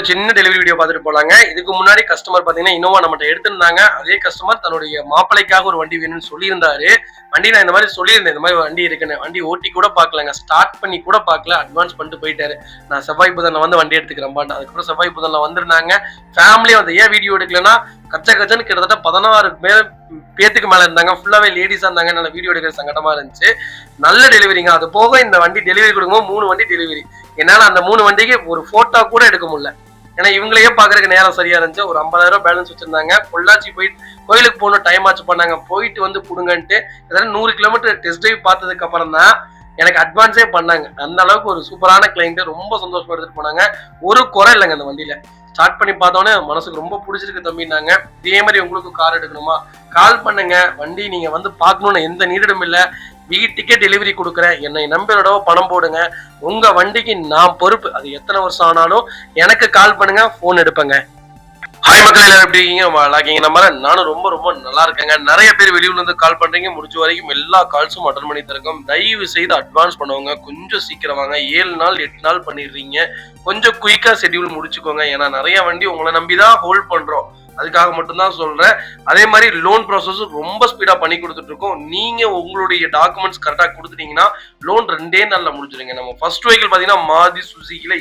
சின்ன delivery video பார்த்துட்டு போலாங்க. இதுக்கு முன்னாடி கஸ்டமர் பாத்தீங்கன்னா இனோவா நம்மகிட்ட எடுத்திருந்தாங்க. அதே கஸ்டமர் தன்னுடைய மாப்பிளைக்காக ஒரு வண்டி வேணும்னு சொல்லியிருந்தாரு. வண்டி நான் இந்த மாதிரி சொல்லியிருந்தேன், இந்த மாதிரி வண்டி இருக்குன்னு. வண்டி ஓட்டி கூட பார்க்கலங்க, ஸ்டார்ட் பண்ணி கூட பார்க்கல, அட்வான்ஸ் பண்ணிட்டு போயிட்டாரு. நான் செவ்வாய் புதன்ல வந்து வண்டி எடுத்துக்கிறேன் பாட்டு. அதுக்கப்புறம் செவ்வாய் புதன்ல வந்திருந்தாங்க. ஃபேமிலியா வந்து ஏன் வீடியோ எடுக்கலன்னா கச்சன்னு கிட்டத்தட்ட 16 பேத்துக்கு மேல இருந்தாங்க. ஃபுல்லாவே லேடிஸா இருந்தாங்க. நல்ல வீடியோ எடுக்கிற சங்கடமா இருந்துச்சு. நல்ல டெலிவரிங்க. அது போக இந்த வண்டி டெலிவரி கொடுக்கும்போது 3 வண்டி டெலிவரி. என்னால அந்த 3 வண்டிக்கு ஒரு போட்டோ கூட எடுக்க முடியல. ஏன்னா இவங்களையே பாக்குறதுக்கு நேரம் சரியா இருந்துச்சு. ஒரு 50,000 பேலன்ஸ் வச்சிருந்தாங்க. பொள்ளாச்சி போயிட்டு கோயிலுக்கு போகணும், டைம் ஆச்சு பண்ணாங்க. போயிட்டு வந்து கொடுங்கன்ட்டு 100 கிலோமீட்டர் டெஸ்ட் டிரைவ் பார்த்ததுக்கு அப்புறம் தான் எனக்கு அட்வான்ஸே பண்ணாங்க. அந்த அளவுக்கு ஒரு சூப்பரான கிளைண்ட், ரொம்ப சந்தோஷமா எடுத்துட்டு போனாங்க. ஒரு குறை இல்லைங்க அந்த வண்டியில. ஸ்டார்ட் பண்ணி பார்த்தோன்னே மனசுக்கு ரொம்ப பிடிச்சிருக்கு தம்பினாங்க. இதே மாதிரி உங்களுக்கு கார் எடுக்கணுமா கால் பண்ணுங்க. வண்டி நீங்க வந்து பார்க்கணும்னு எந்த நீடிடும் இல்லை. வீட்டுக்கே டெலிவரி கொடுக்குறேன். என்னை நம்பியோட பணம் போடுங்க. உங்க வண்டிக்கு நான் பொறுப்பு. அது எத்தனை வருஷம் ஆனாலும் எனக்கு கால் பண்ணுங்க, போன் எடுப்பேங்க. ஹாய் மக்கள், எல்லாரும் எப்படி இருக்கீங்க? இருக்கீங்க நம்புற. நானும் ரொம்ப ரொம்ப நல்லா இருக்கேங்க. நிறைய பேர் வெளியூர்ல இருந்து கால் பண்றீங்க. முடிஞ்ச வரைக்கும் எல்லா கால்ஸும் அட்டன் பண்ணி தருக்கோம். தயவு செய்து அட்வான்ஸ் பண்ணுவாங்க. கொஞ்சம் சீக்கிரம் வாங்க. 7 நாள் 8 நாள் பண்ணிடுறீங்க. கொஞ்சம் குயிக்கா ஷெட்யூல் முடிச்சுக்கோங்க. ஏன்னா நிறைய வண்டி உங்களை நம்பிதான் ஹோல்ட் பண்றோம். அதுக்காக மட்டும்தான் சொல்றேன். அதே மாதிரி லோன் ப்ராசஸ் ரொம்ப ஸ்பீடா பண்ணி கொடுத்துட்டு இருக்கோம். நீங்க உங்களுடைய டாக்குமெண்ட்ஸ் கரெக்டா கொடுத்துட்டீங்கன்னா லோன் 2 நாள்ல முடிஞ்சிருங்க. நம்ம ஃபர்ஸ்ட் வெஹிக்கிள் பாத்தீங்கன்னா மாருதி சுசுகில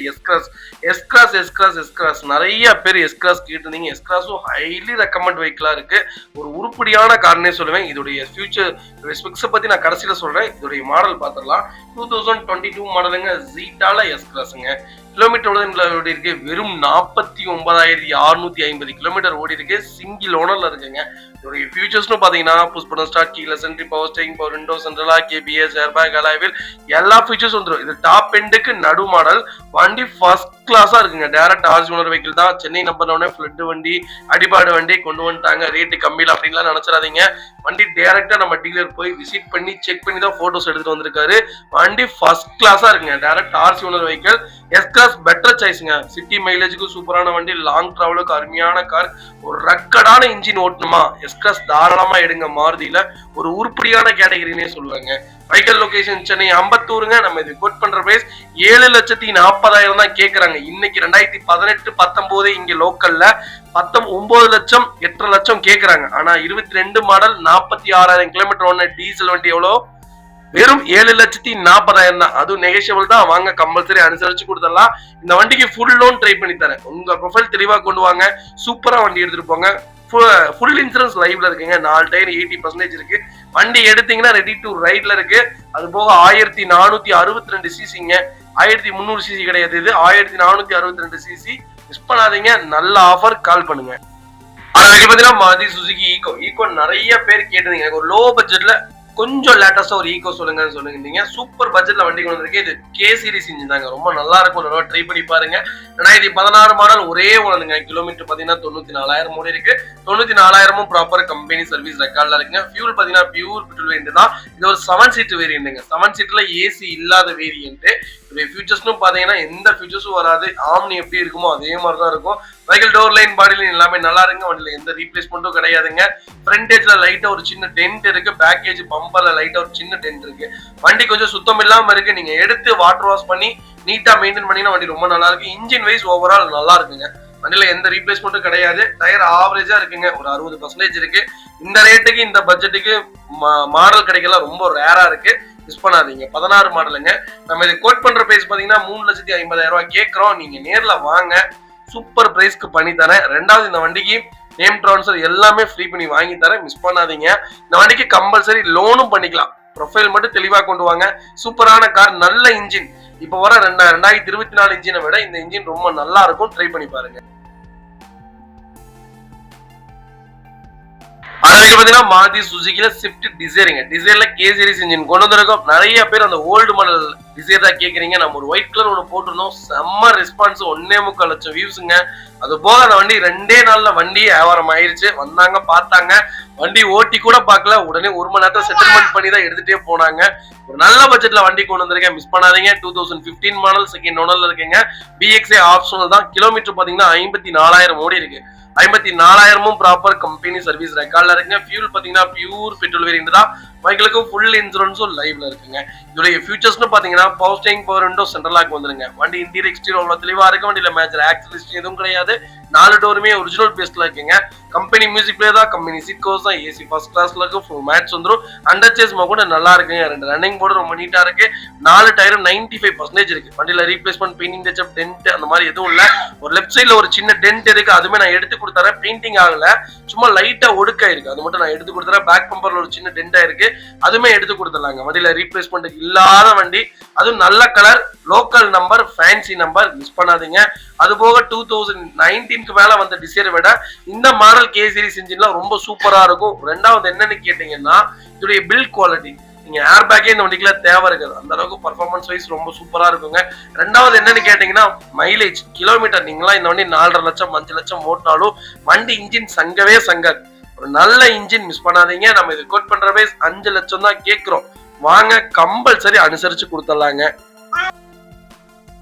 எஸ்-கிராஸ் நிறைய பேர் எஸ்-கிராஸ் கேட்டிருந்தீங்க. எஸ்-கிராஸும் ஹைலி ரெக்கமெண்ட் வெஹிக்கிளா இருக்கு. ஒரு உருப்படியான கார்னே சொல்லுவேன். இதோடைய ஃபியூச்சர் ஸ்பெக்ஸை பத்தி நான் கடைசியில சொல்றேன். இதோடைய மாடல் பார்த்துடலாம். 2022 மாடலுங்க. ஜீட்டால எஸ்-கிராஸுங்க. கிலோமீட்டர் ஓடி இருக்கு. வெறும் 49,650 கிலோமீட்டர் ஓடி இருக்கு. சிங்கிள் ஓனர்ல இருக்குங்க. இதோடைய ஃபியூச்சர்ஸ்னு பாத்தீங்கன்னா push button start, keyless entry, power steering, power window, central KBS, airbag, alloy wheel எல்லா ஃபீச்சர்ஸ் வந்துடும். இது டாப் எண்டுக்கு நடு மாடல். வண்டி ஃபர்ஸ்ட் கிளாஸா இருக்குங்க. டைரக்ட் ஆர்ஜி ஓனர் வெஹிக்கிள் தான். சென்னை நம்பர் ஃபிளட் வண்டி, அடிபாடு வண்டி கொண்டு வந்துட்டாங்க. ரேட்டு கம்மியில் அப்படின்லாம் நினைச்சிடாதீங்க. வண்டி டைரக்டா நம்ம டீலர் போய் விசிட் பண்ணி செக் பண்ணி தான் போட்டோஸ் எடுத்துட்டு வந்திருக்காரு. வண்டி ஃபர்ஸ்ட் கிளாஸா இருக்குங்க. Direct RC owner vehicle. S Cross better சாய்ஸ்ங்க. சிட்டி மைலேஜுக்கு சூப்பரான வண்டி, லாங் டிராவலுக்கு அருமையான கார். ஒரு ரக்கடான இன்ஜின் ஓட்டணுமா எஸ்-கிராஸ் தாராளமா எடுங்க. மாருதியில ஒரு உருப்படியான கேட்டகரினே சொல்லுவாங்க. வெஹிக்கிள் லொகேஷன் சென்னை அம்பத்தூருங்க. நம்ம இது கோட் பண்ற பிரைஸ் 7,40,000 தான் கேக்குறாங்க. இன்னைக்கு 2018-19 இங்க லோக்கல்ல 9 லட்சம் 8 லட்சம் கேக்குறாங்க. ஆனா 22 மாடல் 46,000 கிலோமீட்டர் ஓடுன டீசல் வண்டி எவ்வளோ? வெறும் 7,40,000 தான். அதுவும் நெகோஷியபிள் தான். வாங்க, கம்பல்சரி அனுசரிச்சு கொடுத்துடலாம். இந்த வண்டிக்கு ஃபுல் லோன் ட்ரை பண்ணி தரேன். உங்க ப்ரொஃபைல் தெளிவா கொண்டு வாங்க. சூப்பரா வண்டி எடுத்துட்டு போங்க. ஃபுல் இன்சூரன்ஸ் லைவ்ல இருக்குங்க. 4 டயர் 80% இருக்கு. வண்டி எடுத்தீங்கன்னா ரெடி டு ரைட்ல இருக்கு. அது போக 1462 சிசிங்க. 1300 சிசி கிடையாது. இது 1462 சிசி. மிஸ் பண்ணாதீங்க. நல்ல ஆஃபர். கால் பண்ணுங்க. பாத்தீங்கன்னா மாருதி சுசுகி ஈகோ நிறைய பேர் கேட்டிருந்தீங்க. எனக்கு ஒரு லோ பட்ஜெட்ல கொஞ்சம் லேட்டஸ்டா ஒரு ஈகோ சொல்லுங்கன்னு சொல்லுங்க. சூப்பர் பட்ஜெட்ல வண்டி கொண்டு வந்திருக்கு. இது கே சீரிஸ் இன்ஜின் தாங்க. ரொம்ப நல்லா இருக்கும். ட்ரை பண்ணி பாருங்க. 2016 மாடல் ஒரே ஒண்ணுங்க. கிலோமீட்டர் பாத்தீங்கன்னா 94,000 ஓடி இருக்கு. 94,000 ப்ராப்பர் கம்பெனி சர்வீஸ் ரெக்கார்ட்ல இருக்குங்க. ஃபியூல் பாத்தீங்கன்னா பியூர் பெட்ரோல் வேரியன்ட் தான். இது ஒரு 7 சீட் வேரியன்ட்ங்க. 7 சீட்ல ஏசி இல்லாத வேரியன்ட். இதோட ஃபியூச்சர்ஸ்னு பாத்தீங்கன்னா எந்த ஃபியூச்சர்ஸும் வராது. ஆம்னி எப்படி இருக்குமோ அதே மாதிரி தான் இருக்கும். Vehicle door line, body line எல்லாமே நல்லா இருக்குங்க. வண்டியில எந்த ரீப்ளேஸ்மெண்ட்டும் கிடையாதுங்க. ஃப்ரண்ட் ஏஜ்ல லைட்டா ஒரு சின்ன டென்ட் இருக்கு. பேக் ஏஜ் பம்பர்ல லைட்டா ஒரு சின்ன டென்ட் இருக்கு. வண்டி கொஞ்சம் சுத்தம் இல்லாம இருக்கு. நீங்க எடுத்து வாட்டர் வாஷ் பண்ணி நீட்டா மெயின்டைன் பண்ணீங்கன்னா வண்டி ரொம்ப நல்லா இருக்கு. இன்ஜின் வைஸ் ஓவரால் நல்லா இருக்குங்க. வண்டியில எந்த ரீப்ளேஸ்மெண்ட்டும் கிடையாது. டயர் ஆவரேஜா இருக்குங்க. ஒரு 60% இருக்கு. இந்த ரேட்டுக்கு இந்த பட்ஜெட்டுக்கு மாடல் கிடைக்கலாம் ரொம்ப ரேரா இருக்கு. மிஸ் பண்ணாதீங்க. 16 மாடலுங்க. நம்ம இதை கோட் பண்ற பிரைஸ் பாத்தீங்கன்னா 3,50,000 கேட்கிறோம். நீங்க நேர்ல வாங்க. சூப்பர் பிரைஸ்க்கு பண்ணி தரேன். ரெண்டாவது, இந்த வண்டிக்கு நேம் ட்ரான்ஸ்ஃபர் எல்லாமே ஃப்ரீ பண்ணி வாங்கி தரேன். மிஸ் பண்ணாதீங்க. இந்த வண்டிக்கு கம்பல்சரி லோனும் பண்ணிக்கலாம். ப்ரொஃபைல் மட்டும் தெளிவா கொண்டு வாங்க. சூப்பரான கார், நல்ல இன்ஜின். இப்போ வர 2024 இன்ஜினை விட இந்த இன்ஜின் ரொம்ப நல்லா இருக்கும். ட்ரை பண்ணி பாருங்க. அதுக்கு பாத்தீங்கன்னா மாருதி சுசுகில ஸ்விஃப்ட் டிசைருங்க. டிசைர்ல கே சீரிஸ் இன்ஜின் கொண்டு வந்திருக்கோம். நிறைய பேர் அந்த ஓல்டு மாடல் டிசைர் தான் கேக்குறீங்க. நம்ம ஒரு ஒயிட் கலர் ஒன்று போட்டிருந்தோம். செம்ம ரெஸ்பான்ஸ். 1.25 லட்சம் வியூஸுங்க. அது போக அந்த வண்டி 2 நாள்ல வண்டி வியாபாரம் ஆயிருச்சு. வந்தாங்க, பார்த்தாங்க. வண்டி ஓட்டி கூட பார்க்கல. உடனே 1 மணி நேரத்தை செட்டில்மெண்ட் பண்ணி தான் எடுத்துட்டே போனாங்க. ஒரு நல்ல பட்ஜெட்ல வண்டி கொண்டு வந்திருக்கேன். மிஸ் பண்ணாதீங்க. 2015 மாடல் செகண்ட் ஓனர்ல இருக்குங்க. பிஎக்ஸ்ஐ ஆப்ஷனல் தான். கிலோமீட்டர் பாத்தீங்கன்னா 54,000 ஓடி இருக்கு. 54,000 ப்ராப்பர் கம்பெனி சர்வீஸ் ரெக்கார்ட்ல இருக்குங்க. ஃபியூல் பாத்தீங்கன்னா பியூர் பெட்ரோல் வேரியன்ட் தான். வெஹிக்கிளுக்கும் ஃபுல் இன்சூரன்ஸும் லைவ்ல இருக்குங்க. இதோடைய ஃபியூச்சர்ஸ்னு பாத்தீங்கன்னா power steering, power window, central lock வந்துருங்க. வண்டி இன்டீரியர் எக்ஸ்டீரியர் அவ்வளவு தெளிவா இருக்கு. வண்டியில மேஜர் ஆக்சிடென்ட் எதுவும் கிடையாது. 4 டோருமே ஒரிஜினல் பேஸ்ட்ல இருக்குங்க. கம்பெனி மியூசிக் பிளேயர் தான், கம்பெனி சீட் கவர்ஸ் தான், ஏசி ஃபர்ஸ்ட் கிளாஸ்ல இருக்கு, ஃபுல் மேட்ஸ் வந்துரும். அண்டர் சேஸ் கூட நல்லா இருக்குங்க. 2 ரன்னிங் போர்டு ரொம்ப நீட்டா இருக்கு. 4 டயரும் 95% இருக்கு. வண்டியில ரீப்ளேஸ்மெண்ட், பெயிண்டிங் டச்சப், டென்ட் அந்த மாதிரி எதுவும் இல்ல. ஒரு லெஃப்ட் சைடுல ஒரு சின்ன டென்ட் இருக்கு, அதுமே நான் எடுத்து கொடுத்துறேன். பெயிண்டிங் ஆகல, சும்மா லைட்டா ஒடுக்கா இருக்கு, அது மட்டும் நான் எடுத்து கொடுத்துறேன். பேக் பம்பர்ல ஒரு சின்ன டென்ட் இருக்கு, அதுமே எடுத்து கொடுத்துடலாங்க. வண்டியில ரீப்ளேஸ்மெண்ட் இல்லாத வண்டி, அதுவும் நல்ல colour, local number, fancy number, miss பண்ணாதீங்க. அது போக 2019க்கு மேல வந்த டிசைரை விட இந்த மாடல் கே சீரிஸ் இன்ஜின்லாம் ரொம்ப சூப்பரா இருக்கும். ரெண்டாவது என்னன்னு கேட்டீங்கன்னா இதோடைய பில்ட் குவாலிட்டி. நீங்க ஏர் பேக்கே இந்த வண்டிக்குல தேவை இருக்காது, அந்த அளவுக்கு பர்ஃபார்மன்ஸ் வைஸ் ரொம்ப சூப்பரா இருக்குங்க. ரெண்டாவது என்னன்னு கேட்டீங்கன்னா மைலேஜ், கிலோமீட்டர். நீங்களா இந்த வண்டி 4.5 லட்சம் 5 லட்சம் ஓட்டினாலும் வண்டி இன்ஜின் சங்கவே சங்காது. ஒரு நல்ல இன்ஜின் மிஸ் பண்ணாதீங்க. நம்ம இது கோட் பண்ற வைஸ் 5 லட்சம் தான் கேட்கிறோம். வாங்க, கம்பல்சரி அனுசரிச்சு கொடுத்துடலாங்க.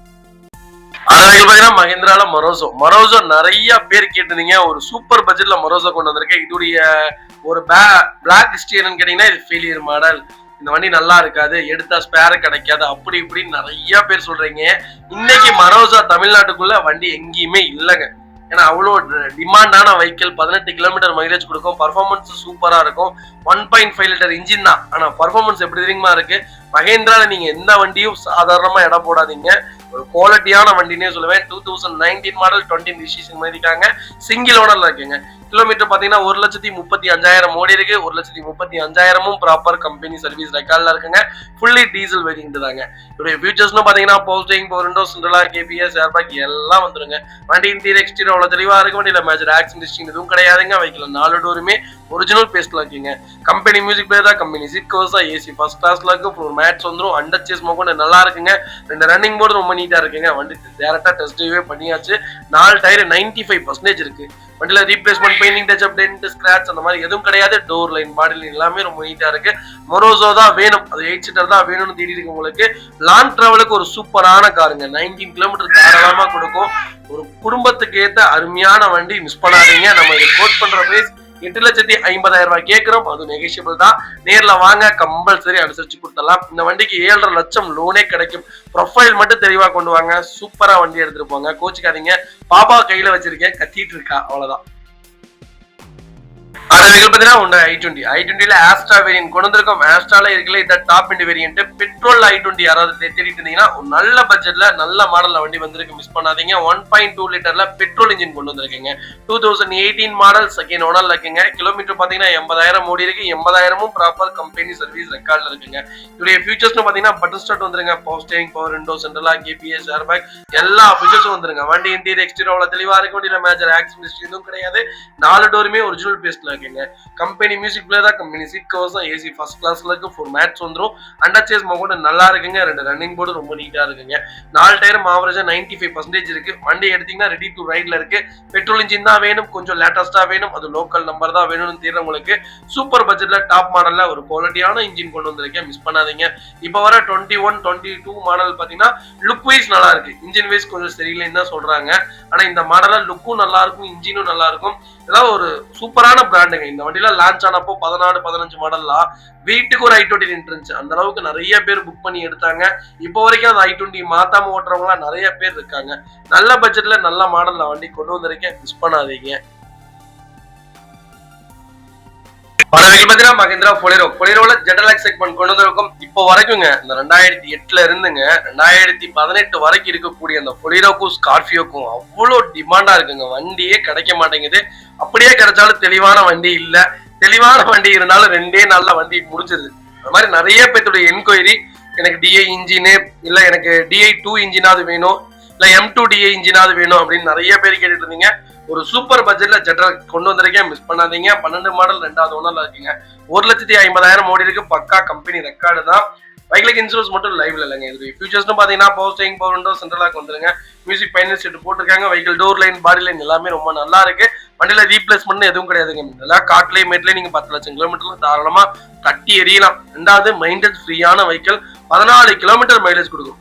மஹிந்திரால மொரோசோ நிறைய பேர் கேட்டிருந்தீங்க. ஒரு சூப்பர் பட்ஜெட்ல மொரோசோ கொண்டு வந்திருக்கேன். இதோடைய ஒரு பிளாக் ஹிஸ்டரி என்னன்னு கேட்டீங்கன்னா இது ஃபெயிலியர் மாடல், இந்த வண்டி நல்லா இருக்காது, எடுத்தா ஸ்பேர் கிடைக்காது, அப்படி இப்படின்னு நிறைய பேர் சொல்றீங்க. இன்னைக்கு மொரோசோ தமிழ்நாட்டுக்குள்ள வண்டி எங்கேயுமே இல்லைங்க. ஏன்னா அவ்வளோ டிமாண்டான வெஹிக்கிள், 18 கிலோமீட்டர் மைலேஜ் கொடுக்கும், பர்ஃபார்மன்ஸ் சூப்பரா இருக்கும். 1.5 லிட்டர் இன்ஜின் தான், ஆனா பர்ஃபார்மன்ஸ் எப்படி தெரியுமா இருக்கு. மஹேந்திரால நீங்க எந்த வண்டியும் சாதாரணமா இடம் போடாதீங்க. ஒரு குவாலிட்டியான வண்டினே சொல்லுவேன். 2019 மாடல் 20 ரிஜிஸ்ட்ரேஷன் பண்ணிருக்காங்க. சிங்கிள் ஓனர்ல இருக்குங்க. கிலோமீட்டர் பாத்தீங்கன்னா 1,35,000 ஓடி இருக்கு. 1,35,000 ப்ராப்பர் கம்பெனி சர்வீஸ் ரெக்கார்ட்ல இருக்குங்க. ஃபுல்லி டீசல் வேரியன்ட் தாங்க. இதோட ஃபியூச்சர்ஸ்னு பாத்தீங்கன்னா power steering, power window, central lock, ABS, airbag எல்லாம் வந்துருங்க. வண்டி இன்டீரியர் எக்ஸ்டீரியர் அவ்வளவு தெளிவா இருக்கு. வண்டியில மேஜர் ஆக்சிடென்ட் எதுவும் கிடையாதுங்க. வெஹிக்கிள் 4 டோருமே ஒரிஜினல் பேஸ்ட்ல இருக்குங்க. கம்பெனி மியூசிக் பிளேயர் தான், கம்பெனி சீட் கவர்ஸ் தான், ஏசி ஃபர்ஸ்ட் கிளாஸ்ல இருக்கு, ஃபுல் மேட்ஸ் வந்துரும். அண்டர் சேஸ் கூட நல்லா இருக்குங்க. 2 ரன்னிங் போர்டு ரொம்ப நீட்டா இருக்குங்க. வண்டி டைரக்டா டெஸ்ட் டிரைவே பண்ணியாச்சு. 4 டயர் 95% இருக்கு. வண்டியில replacement, painting touch up, dent, scratch அந்த மாதிரி எதுவும் கிடையாது. டோர் லைன், பாடி லைன் எல்லாமே ரொம்ப நீட்டா இருக்கு. மொரோசோ தான் வேணும், அது 8 சீட்டர் தான் வேணும்னு தேடி இருக்கு உங்களுக்கு. லாங் டிராவலுக்கு ஒரு சூப்பரான காருங்க. 19 கிலோமீட்டர் தாராளமா கொடுக்கும். ஒரு குடும்பத்துக்கு ஏத்த அருமையான வண்டி, மிஸ் பண்ணாதீங்க. நம்ம இதை கோட் பண்ற பிரைஸ் 8,50,000 ரூபாய் கேட்கிறோம். அது நெகோஷியபிள் தான். நேர்ல வாங்க, கம்பல்சரி அனுசரிச்சு கொடுத்தலாம். இந்த வண்டிக்கு 7.5 லட்சம் லோனே கிடைக்கும். ப்ரொஃபைல் மட்டும் தெளிவா கொண்டு வாங்க. சூப்பரா வண்டி எடுத்துட்டு போங்க. கோச்சிக்காதீங்க. பாப்பா கையில வச்சிருக்கேன், கத்திட்டு இருக்கா, அவ்வளவுதான். i20ல ஆஸ்ட்ரா வேரியன்ட் கொண்டு வந்திருக்கோம். ஆஸ்ட்ரால இருக்கல இந்த top end variant. Petrol i20 யாராவது தேடிட்டு இருந்தீங்கன்னா ஒரு நல்ல பட்ஜெட்ல நல்ல மாடல்ல வண்டி வந்திருக்கு, மிஸ் பண்ணாதீங்க. 1.2 லிட்டர்ல பெட்ரோல் இன்ஜின் கொண்டு வந்திருக்கீங்க. 2018 மாடல், செகண்ட் ஓனர்ல இருக்குங்க. கிலோமீட்டர் பாத்தீங்கன்னா 80,000 ஓடி இருக்கு. 80,000 ப்ராப்பர் கம்பெனி சர்வீஸ் ரெக்கார்ட்ல இருக்குங்க. இதோட ஃபியூச்சர்ஸ் பாத்தீங்கன்னா பட்டன் ஸ்டார்ட் வந்துருங்க. Power steering, power window, central lock, ABS, airbag எல்லா ஃபீச்சர்ஸும் வந்துருங்க. வண்டி இன்டீரியர் எக்ஸ்டீரியர் அவ்வளவு தெளிவா இருக்கு. வண்டியில மேஜர் ஆக்சிடென்ட் எதுவும் கிடையாது. 4 டோருமே ஒரிஜினல் பேஸ்ட்ல இருக்குங்க. கம்பெனி மியூசிக் பிளேயர் தான், கம்பெனி சீட் கவர்ஸ் தான், ஏசி ஃபர்ஸ்ட் கிளாஸ்ல இருக்கு, ஃபுல் மேட்ச் வந்துரும். அண்டர் சேஸ் கூட நல்லா இருக்குங்க. 2 ரன்னிங் போர்டு ரொம்ப நீட்டா இருக்குங்க. 4 டயரும் ஆவரேஜா 95% இருக்கு. வண்டி எடுத்தீங்கன்னா ரெடி டு ரைட்ல இருக்கு. பெட்ரோல் இன்ஜின் தான் வேணும், கொஞ்சம் லேட்டஸ்டா வேணும், அது லோக்கல் நம்பர் தான் வேணும்னு தெரியறவங்களுக்கு சூப்பர் பட்ஜெட்ல டாப் மாடல்ல ஒரு குவாலிட்டியான இன்ஜின் கொண்டு வந்திருக்கேன், மிஸ் பண்ணாதீங்க. இப்போ வர 21, 22 மாடல் பாத்தீங்கன்னா லுக் வைஸ் நல்லா இருக்கு. இன்ஜின் வைஸ் கொஞ்சம் சரியில்லைன்னு தான் சொல்றாங்க. ஆனா இந்த மாடல்ல லுக்கும் நல்லா இருக்கும், இன்ஜினும் நல்லா இருக்கும். இதெல்லாம் ஒரு சூப்பரான பிராண்டுங்க. இந்த வண்டியில லான்ச் ஆனப்போ 14, 15 மாடல்லாம் வீட்டுக்கு ஒரு i20 இருந்துச்சு. அந்த அளவுக்கு நிறைய பேர் புக் பண்ணி எடுத்தாங்க. இப்போ வரைக்கும் அந்த i20 மாத்தாம ஓட்டுறவங்களா நிறைய பேர் இருக்காங்க. நல்ல பட்ஜெட்ல நல்ல மாடல்ல வண்டி கொண்டு வந்திருக்கேன், மிஸ் பண்ணாதீங்க. மஹிந்திரா பொலிரோல ஜெட்டலாக் செக்மெண்ட் கொண்டு வந்திருக்கும். இப்போ வரைக்குங்க இந்த 2008ல இருந்துங்க 2018 வரைக்கும் இருக்கக்கூடிய அந்த பொலிரோக்கும் ஸ்கார்பியோக்கும் அவ்வளோ டிமாண்டா இருக்குங்க. வண்டியே கிடைக்க மாட்டேங்குது. அப்படியே கிடைச்சாலும் தெளிவான வண்டி இல்ல. தெளிவான வண்டி இருந்தாலும் 2 நாள்ல வண்டி முடிஞ்சிருது. அது மாதிரி நிறைய பேருடைய என்கொயரி, எனக்கு டிஐ இன்ஜினு இல்ல எனக்கு டிஐ 2 இன்ஜினாவது வேணும், இல்ல M2 டிஐ இன்ஜினாவது வேணும் அப்படின்னு நிறைய பேர் கேட்டுட்டு இருந்தீங்க. ஒரு சூப்பர் பட்ஜெட்ல ஜெட்டர் கொண்டு வந்திருக்கேன், மிஸ் பண்ணாதீங்க. 12 மாடல் 2வது ஓனர்ல இருக்குங்க. 1,50,000 ஓடி இருக்கு. பக்கா கம்பெனி ரெக்கார்டு தான். பைக்ல இன்சூரன்ஸ் மட்டும் லைவ்ல இல்லைங்க. இது ஃபியூச்சர்ஸ்னு பாத்தீங்கன்னா power steering, power window, central lock வந்துருங்க. மியூசிக் பைனல் செட் போட்டிருக்காங்க. Vehicle door line, body line எல்லாமே ரொம்ப நல்லா இருக்கு. வண்டியில ரீப்ளேஸ்மெண்ட் எதுவும் கிடையாதுங்க. இதெல்லாம் காட்லயே மேட்லயே நீங்க 10 லட்சம் கிலோமீட்டர்ல தாராளமா கட்டி எறியலாம். 2வது மெயின்டெனன்ஸ் ஃப்ரீயான வெஹிக்கிள். 14 கிலோமீட்டர் மைலேஜ் கொடுக்கும்.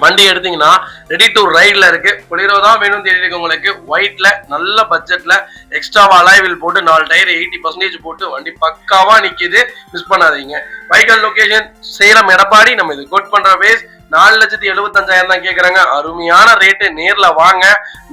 வண்டி எடுத்தீங்கன்னா ரெடி டு ரைட்ல இருக்கு. பொலிரோ தான் வேணும் தெரியுது உங்களுக்கு. ஒயிட்ல நல்ல பட்ஜெட்ல எக்ஸ்ட்ராவா அலாய்வில் போட்டு 4 டயர் 80% போட்டு வண்டி பக்காவா நிக்குது. மிஸ் பண்ணாதீங்க. வைக்கல் லொகேஷன் சேலம் எடப்பாடி. நம்ம இது கோட் பண்ற பேஸ் 4,75,000 தான் கேக்குறாங்க. அருமையான ரேட்டு. நேர்ல வாங்க.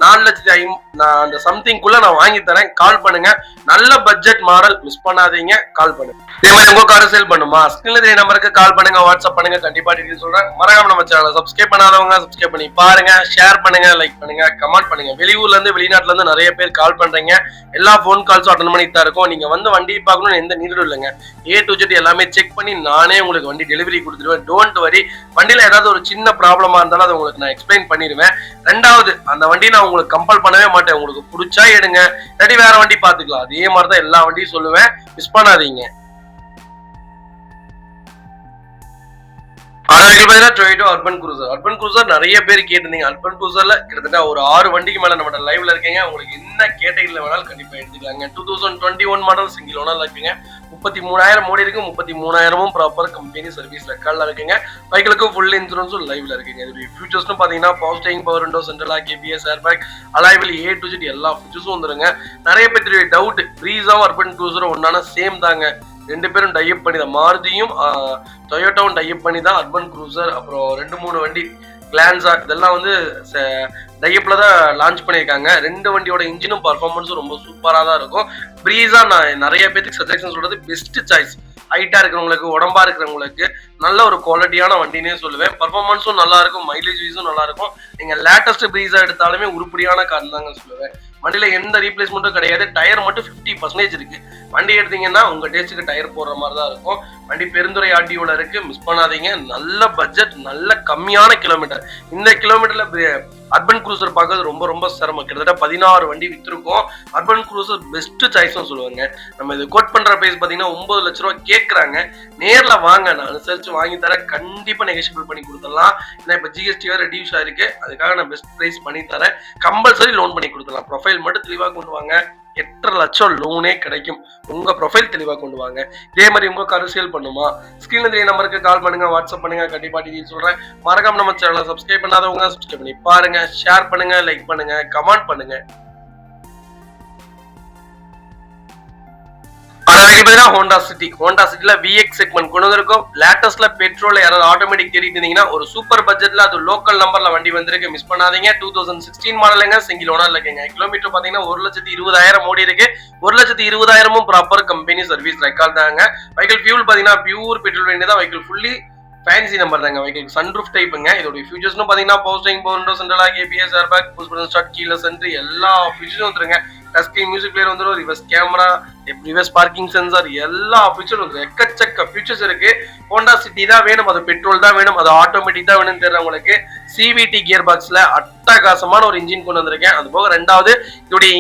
4,50,000 நான் அந்த சம்திங்குள்ள நான் வாங்கி தரேன். கால் பண்ணுங்க. நல்ல பட்ஜெட் மாடல். மிஸ் பண்ணாதீங்க. கால் பண்ணுங்க. இதே மாதிரி உங்க காரை சேல் பண்ணுமா? ஸ்கிரீன்ல தெரிய நம்பருக்கு கால் பண்ணுங்க, வாட்ஸ்அப் பண்ணுங்க. கண்டிப்பா டீடைல் சொல்றேன். மறக்காம நம்ம சேனலை சப்ஸ்கிரைப் பண்ணாதவங்க சப்ஸ்கிரைப் பண்ணி பாருங்க, ஷேர் பண்ணுங்க, லைக் பண்ணுங்க, கமெண்ட் பண்ணுங்க. வெளியூர்ல இருந்து வெளிநாட்டுல இருந்து நிறைய பேர் கால் பண்றீங்க. எல்லா போன் கால்ஸும் அட்டன் பண்ணிட்டு தான் இருக்கும். நீங்க வந்து வண்டி பார்க்கணும்னு எந்த நீடும் இல்லைங்க. A to Z எல்லாமே செக் பண்ணி நானே உங்களுக்கு வண்டி டெலிவரி கொடுத்துருவேன். Don't worry. வண்டியில ஏதாவது ஒரு சின்ன ப்ராப்ளமா இருந்தாலும் அதை உங்களுக்கு நான் எக்ஸ்பிளைன் பண்ணிடுவேன். ரெண்டாவது, அந்த வண்டி நான் உங்களுக்கு கம்பல் பண்ணவே மாட்டேன். உங்களுக்கு பிடிச்சா எடுங்க, இல்லாட்டி வேற வண்டி பாத்துக்கலாம். அதே மாதிரிதான் எல்லா வண்டியும் சொல்லுவேன். மிஸ் பண்ணாதீங்க. Toyota urban cruiser. Urban cruiser நிறைய பேர் கேட்டிருந்தீங்க. அர்பன் குரூசர்ல கிட்டத்தட்ட ஒரு 6 வண்டிக்கு மேல நம்ம லைவ்ல இருக்கீங்க. உங்களுக்கு என்ன கேட்டகரியில வேணாலும் கண்டிப்பா எடுத்துக்கலாங்க. 2021 மாடல் சிங்கிள் ஓனர் இருக்குங்க. 33,000 ஓடி இருக்கு. 33,000 ப்ராப்பர் கம்பெனி சர்வீஸ் ரெக்கார்ட்ல இருக்குங்க. பைக்களுக்கு ஃபுல் இன்சூரன்ஸும் லைவ்ல இருக்குங்க. இதோட ஃபியூச்சர்ஸ்னு பாத்தீங்கன்னா power steering, power window, central lock, ABS, airbag, alloy wheel A to Z எல்லா ஃபியூச்சர்ஸும் வந்துருங்க. நிறைய பேர் டவுட், ப்ரீஸாவும் அர்பன் குரூசரும் ஒன்னான சேம் தாங்க. ரெண்டு பேரும் டைப் பண்ணி தான், மாருதியும் டொயோட்டாவும் டைப் பண்ணி தான் அர்பன் குரூசர், அப்புறம் 2-3 வண்டி கிளான்ஸா இதெல்லாம் வந்து டைப்ல தான் லான்ச் பண்ணியிருக்காங்க. 2 வண்டியோட இன்ஜினும் பர்ஃபார்மன்ஸும் ரொம்ப சூப்பரா தான் இருக்கும். ப்ரீஸா நான் நிறைய பேருக்கு சஜஷன் சொல்றது பெஸ்ட் சாய்ஸ். ஹைட்டா இருக்கிறவங்களுக்கு, உடம்பா இருக்கிறவங்களுக்கு நல்ல ஒரு குவாலிட்டியான வண்டினே சொல்லுவேன். பர்ஃபார்மன்ஸும் நல்லா இருக்கும், மைலேஜ் வைஸும் நல்லா இருக்கும். நீங்க லேட்டஸ்ட் ப்ரீஸா எடுத்தாலுமே உருப்படியான கார் தாங்க சொல்லுவேன். வண்டியில எந்த ரீப்ளேஸ்மெண்ட்டும் கிடையாது. டயர் மட்டும் 50% இருக்கு. வண்டி எடுத்தீங்கன்னா உங்க டேஸ்ட்டுக்கு டயர் போடுற மாதிரி தான் இருக்கும். வண்டி பெருந்துறை ஆர்டிஓல இருக்கு. மிஸ் பண்ணாதீங்க. நல்ல பட்ஜெட், நல்ல கம்மியான கிலோமீட்டர். இந்த கிலோமீட்டர்ல அர்பன் குரூசர் பார்க்கறது ரொம்ப ரொம்ப சிரமம். கிட்டத்தட்ட 16 வண்டி வித்துருக்கோம். அர்பன் குரூசர் பெஸ்ட் சாய்ஸ்னு சொல்லுவாங்க. நம்ம இது கோட் பண்ற பிரைஸ் பாத்தீங்கன்னா 9 லட்ச ரூபா கேட்கறாங்க. நேர்ல வாங்க, நான் அனுசரிச்சு வாங்கி தரேன். கண்டிப்பா நெகோஷியபிள் பண்ணி கொடுத்துடலாம். ஏன்னா இப்ப GST வேற ரெடியூஸ் ஆயிருக்கு. அதுக்காக நான் பெஸ்ட் பிரைஸ் பண்ணி தரேன். கம்பல்சரி லோன் பண்ணி கொடுத்துடலாம். ப்ரொஃபைல் மட்டும் தெளிவா கொண்டு வாங்க. 8.5 லட்சம் லோனே கிடைக்கும். உங்க ப்ரொஃபைல் தெளிவா கொண்டு வாங்க. இதே மாதிரி உங்க கார் சேல் பண்ணுமா? ஸ்கிரீன்ல தெரிய நம்பருக்கு கால் பண்ணுங்க, வாட்ஸ்அப் பண்ணுங்க. கண்டிப்பா டீடைல் சொல்றேன். மறக்காம நம்ம சேனலை சப்ஸ்கிரைப் பண்ணாதவங்க சப்ஸ்கிரைப் பண்ணி பாருங்க, ஷேர் பண்ணுங்க, லைக் பண்ணுங்க, கமெண்ட் பண்ணுங்க. ஹோண்டா சிட்டில VX செக்மெண்ட் கொண்டு வந்திருக்கும். லேட்டஸ்ட்ல பெட்ரோல்ல யாராவது ஆட்டோமேட்டிக் தேடிட்டு இருந்தீங்கன்னா ஒரு சூப்பர் பட்ஜெட்ல அது லோக்கல் நம்பர்ல வண்டி வந்திருக்கு. மிஸ் பண்ணாதீங்க. 2016 மாடலுங்க, சிங்கிள் ஓனர்ல இருக்குங்க. கிலோமீட்டர் பாத்தீங்கன்னா 1,20,000 ஓடி இருக்கு. 1,20,000 ப்ராப்பர் கம்பெனி சர்வீஸ் ரெக்கார்ட் தாங்க. வெஹிக்கிள் ஃபியூல் பாத்தீங்கன்னா பியூர் பெட்ரோல் வண்டி தான். வெஹிக்கிள் ஃபுல்லி ஃபேன்சி நம்பர் தாங்க. வெஹிக்கிள் சன்ரூஃப் டைப்புங்க. இதோட ஃபியூச்சர்ஸ்னு பாத்தீங்கன்னா power steering, power window, central lock, ABS, airbag, push button start, keyless entry எல்லா ஃபீச்சர்ஸும் வந்துருங்க. டச் ஸ்கிரீன், மியூசிக் பிளேயர் வந்துடும், reverse camera, reverse parking sensor எல்லா ஃபீச்சரும் வந்துடும். எக்கச்சக்க ஃபீச்சர்ஸ் இருக்கு. ஹோண்டா சிட்டி தான் வேணும், அது பெட்ரோல் தான் வேணும், அது ஆட்டோமேட்டிக் தான் வேணும்னு தெரியறவங்களுக்கு CVT கியர் பாக்ஸ்ல அட்டகாசமான ஒரு இன்ஜின் கொண்டு வந்திருக்கேன். அது போக ரெண்டாவது இதோடைய